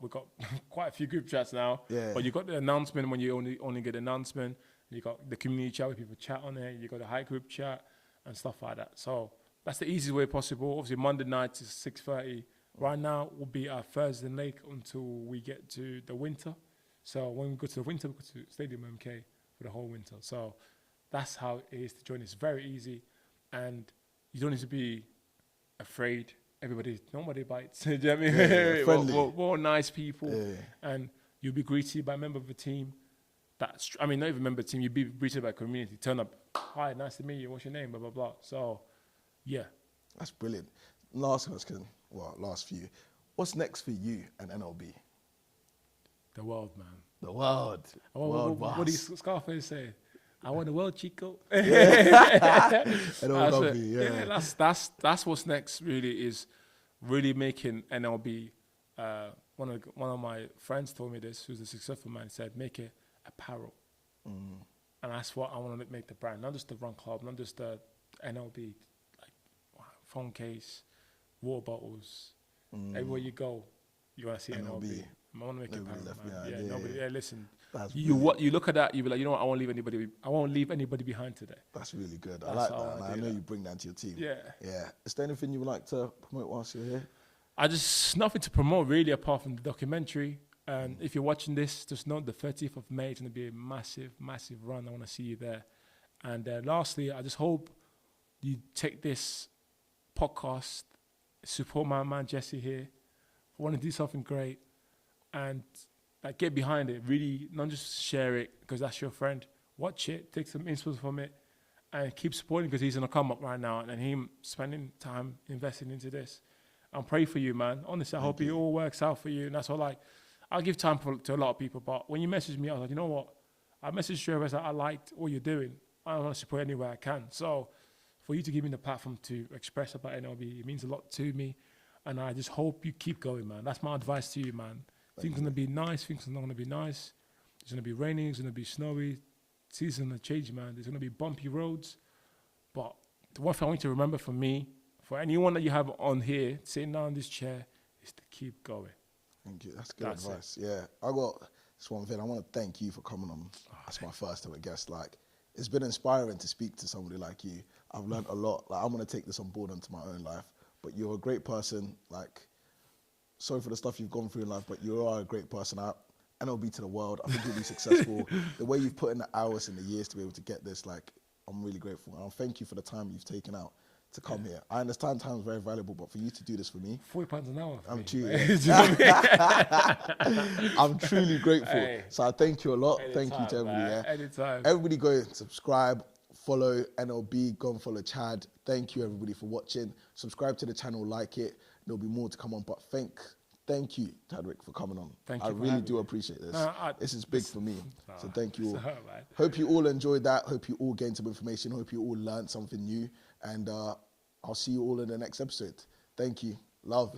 quite a few group chats now. Yeah. But you got the announcement when you only get the announcement. You got the community chat where people chat on there. You got the high group chat and stuff like that. So that's the easiest way possible. Obviously Monday night is 6:30 Right now will be our Thursday Lake until we get to the winter. So when we go to the winter, we go to Stadium MK for the whole winter. So that's how it is to join. It's very easy, and you don't need to be afraid. Nobody bites. Do you know what I mean? Yeah, friendly. We're all nice people, Yeah. and you'll be greeted by a member of the team. Not even a member of the team. You'll be greeted by a community. Turn up, hi, nice to meet you. What's your name? Blah blah blah. So, yeah, That's brilliant. Last question. Well, last few. What's next for you and NLB? the world, man. The world. What does Scarface say? I want the world, Chico. NLB, yeah. That's what's next. Really is really making NLB. One of my friends told me this, who's a successful man. Said make it apparel, and that's what I want to make the brand. Not just the Run Club, not just the NLB, like phone case, water bottles. Everywhere you go, you want to see NLB. I want to make it apparel, man. Nobody. Yeah, listen. You look at that, you be like, you know what? I won't leave anybody behind today. That's really good. I like that. And I know you bring that to your team. Yeah. Yeah. Is there anything you would like to promote whilst you're here? Nothing to promote really apart from the documentary. And if you're watching this, just know the 30th of May is going to be a massive, massive run. I want to see you there. And lastly, I just hope you take this podcast, support my man Jesse here. I want to do something great and get behind it. Really, not just share it because that's your friend. Watch it, take some inspiration from it, and keep supporting because he's on a come up right now. And him spending time investing into this. And pray for you, man. Honestly, I hope it all works out for you. And that's all I'll give time to a lot of people. But when you message me, I was like, you know what? I messaged you. I was like, I liked what you're doing. I want to support any way I can. So for you to give me the platform to express about NLB, it means a lot to me. And I just hope you keep going, man. That's my advice to you, man. Things are going to be nice. Things are not going to be nice. It's going to be raining. It's going to be snowy. Season's going to change, man. There's going to be bumpy roads. But the one thing I want you to remember for me, for anyone that you have on here, sitting down in this chair, is to keep going. Thank you. That's good advice. Yeah. I got this one thing. I want to thank you for coming on as my first ever guest. It's been inspiring to speak to somebody like you. I've learned a lot. I'm going to take this on board into my own life. But you're a great person. Sorry for the stuff you've gone through in life, but you are a great person. NLB to the world. I think you'll be successful. The way you've put in the hours and the years to be able to get this, I'm really grateful. And I'll thank you for the time you've taken out to come here. I understand time is very valuable, but for you to do this for me, £40 an hour. I'm truly grateful. Hey. So I thank you a lot. Anytime, thank you to everybody. Man. Anytime. Everybody go and subscribe, follow NLB, go and follow Chad. Thank you everybody for watching. Subscribe to the channel, like it. There'll be more to come on, but thank you, Chadrack, for coming on. I really do appreciate this. This is big for me. So thank you all. Right. Hope you all enjoyed that. Hope you all gained some information. Hope you all learned something new. And I'll see you all in the next episode. Thank you. Love.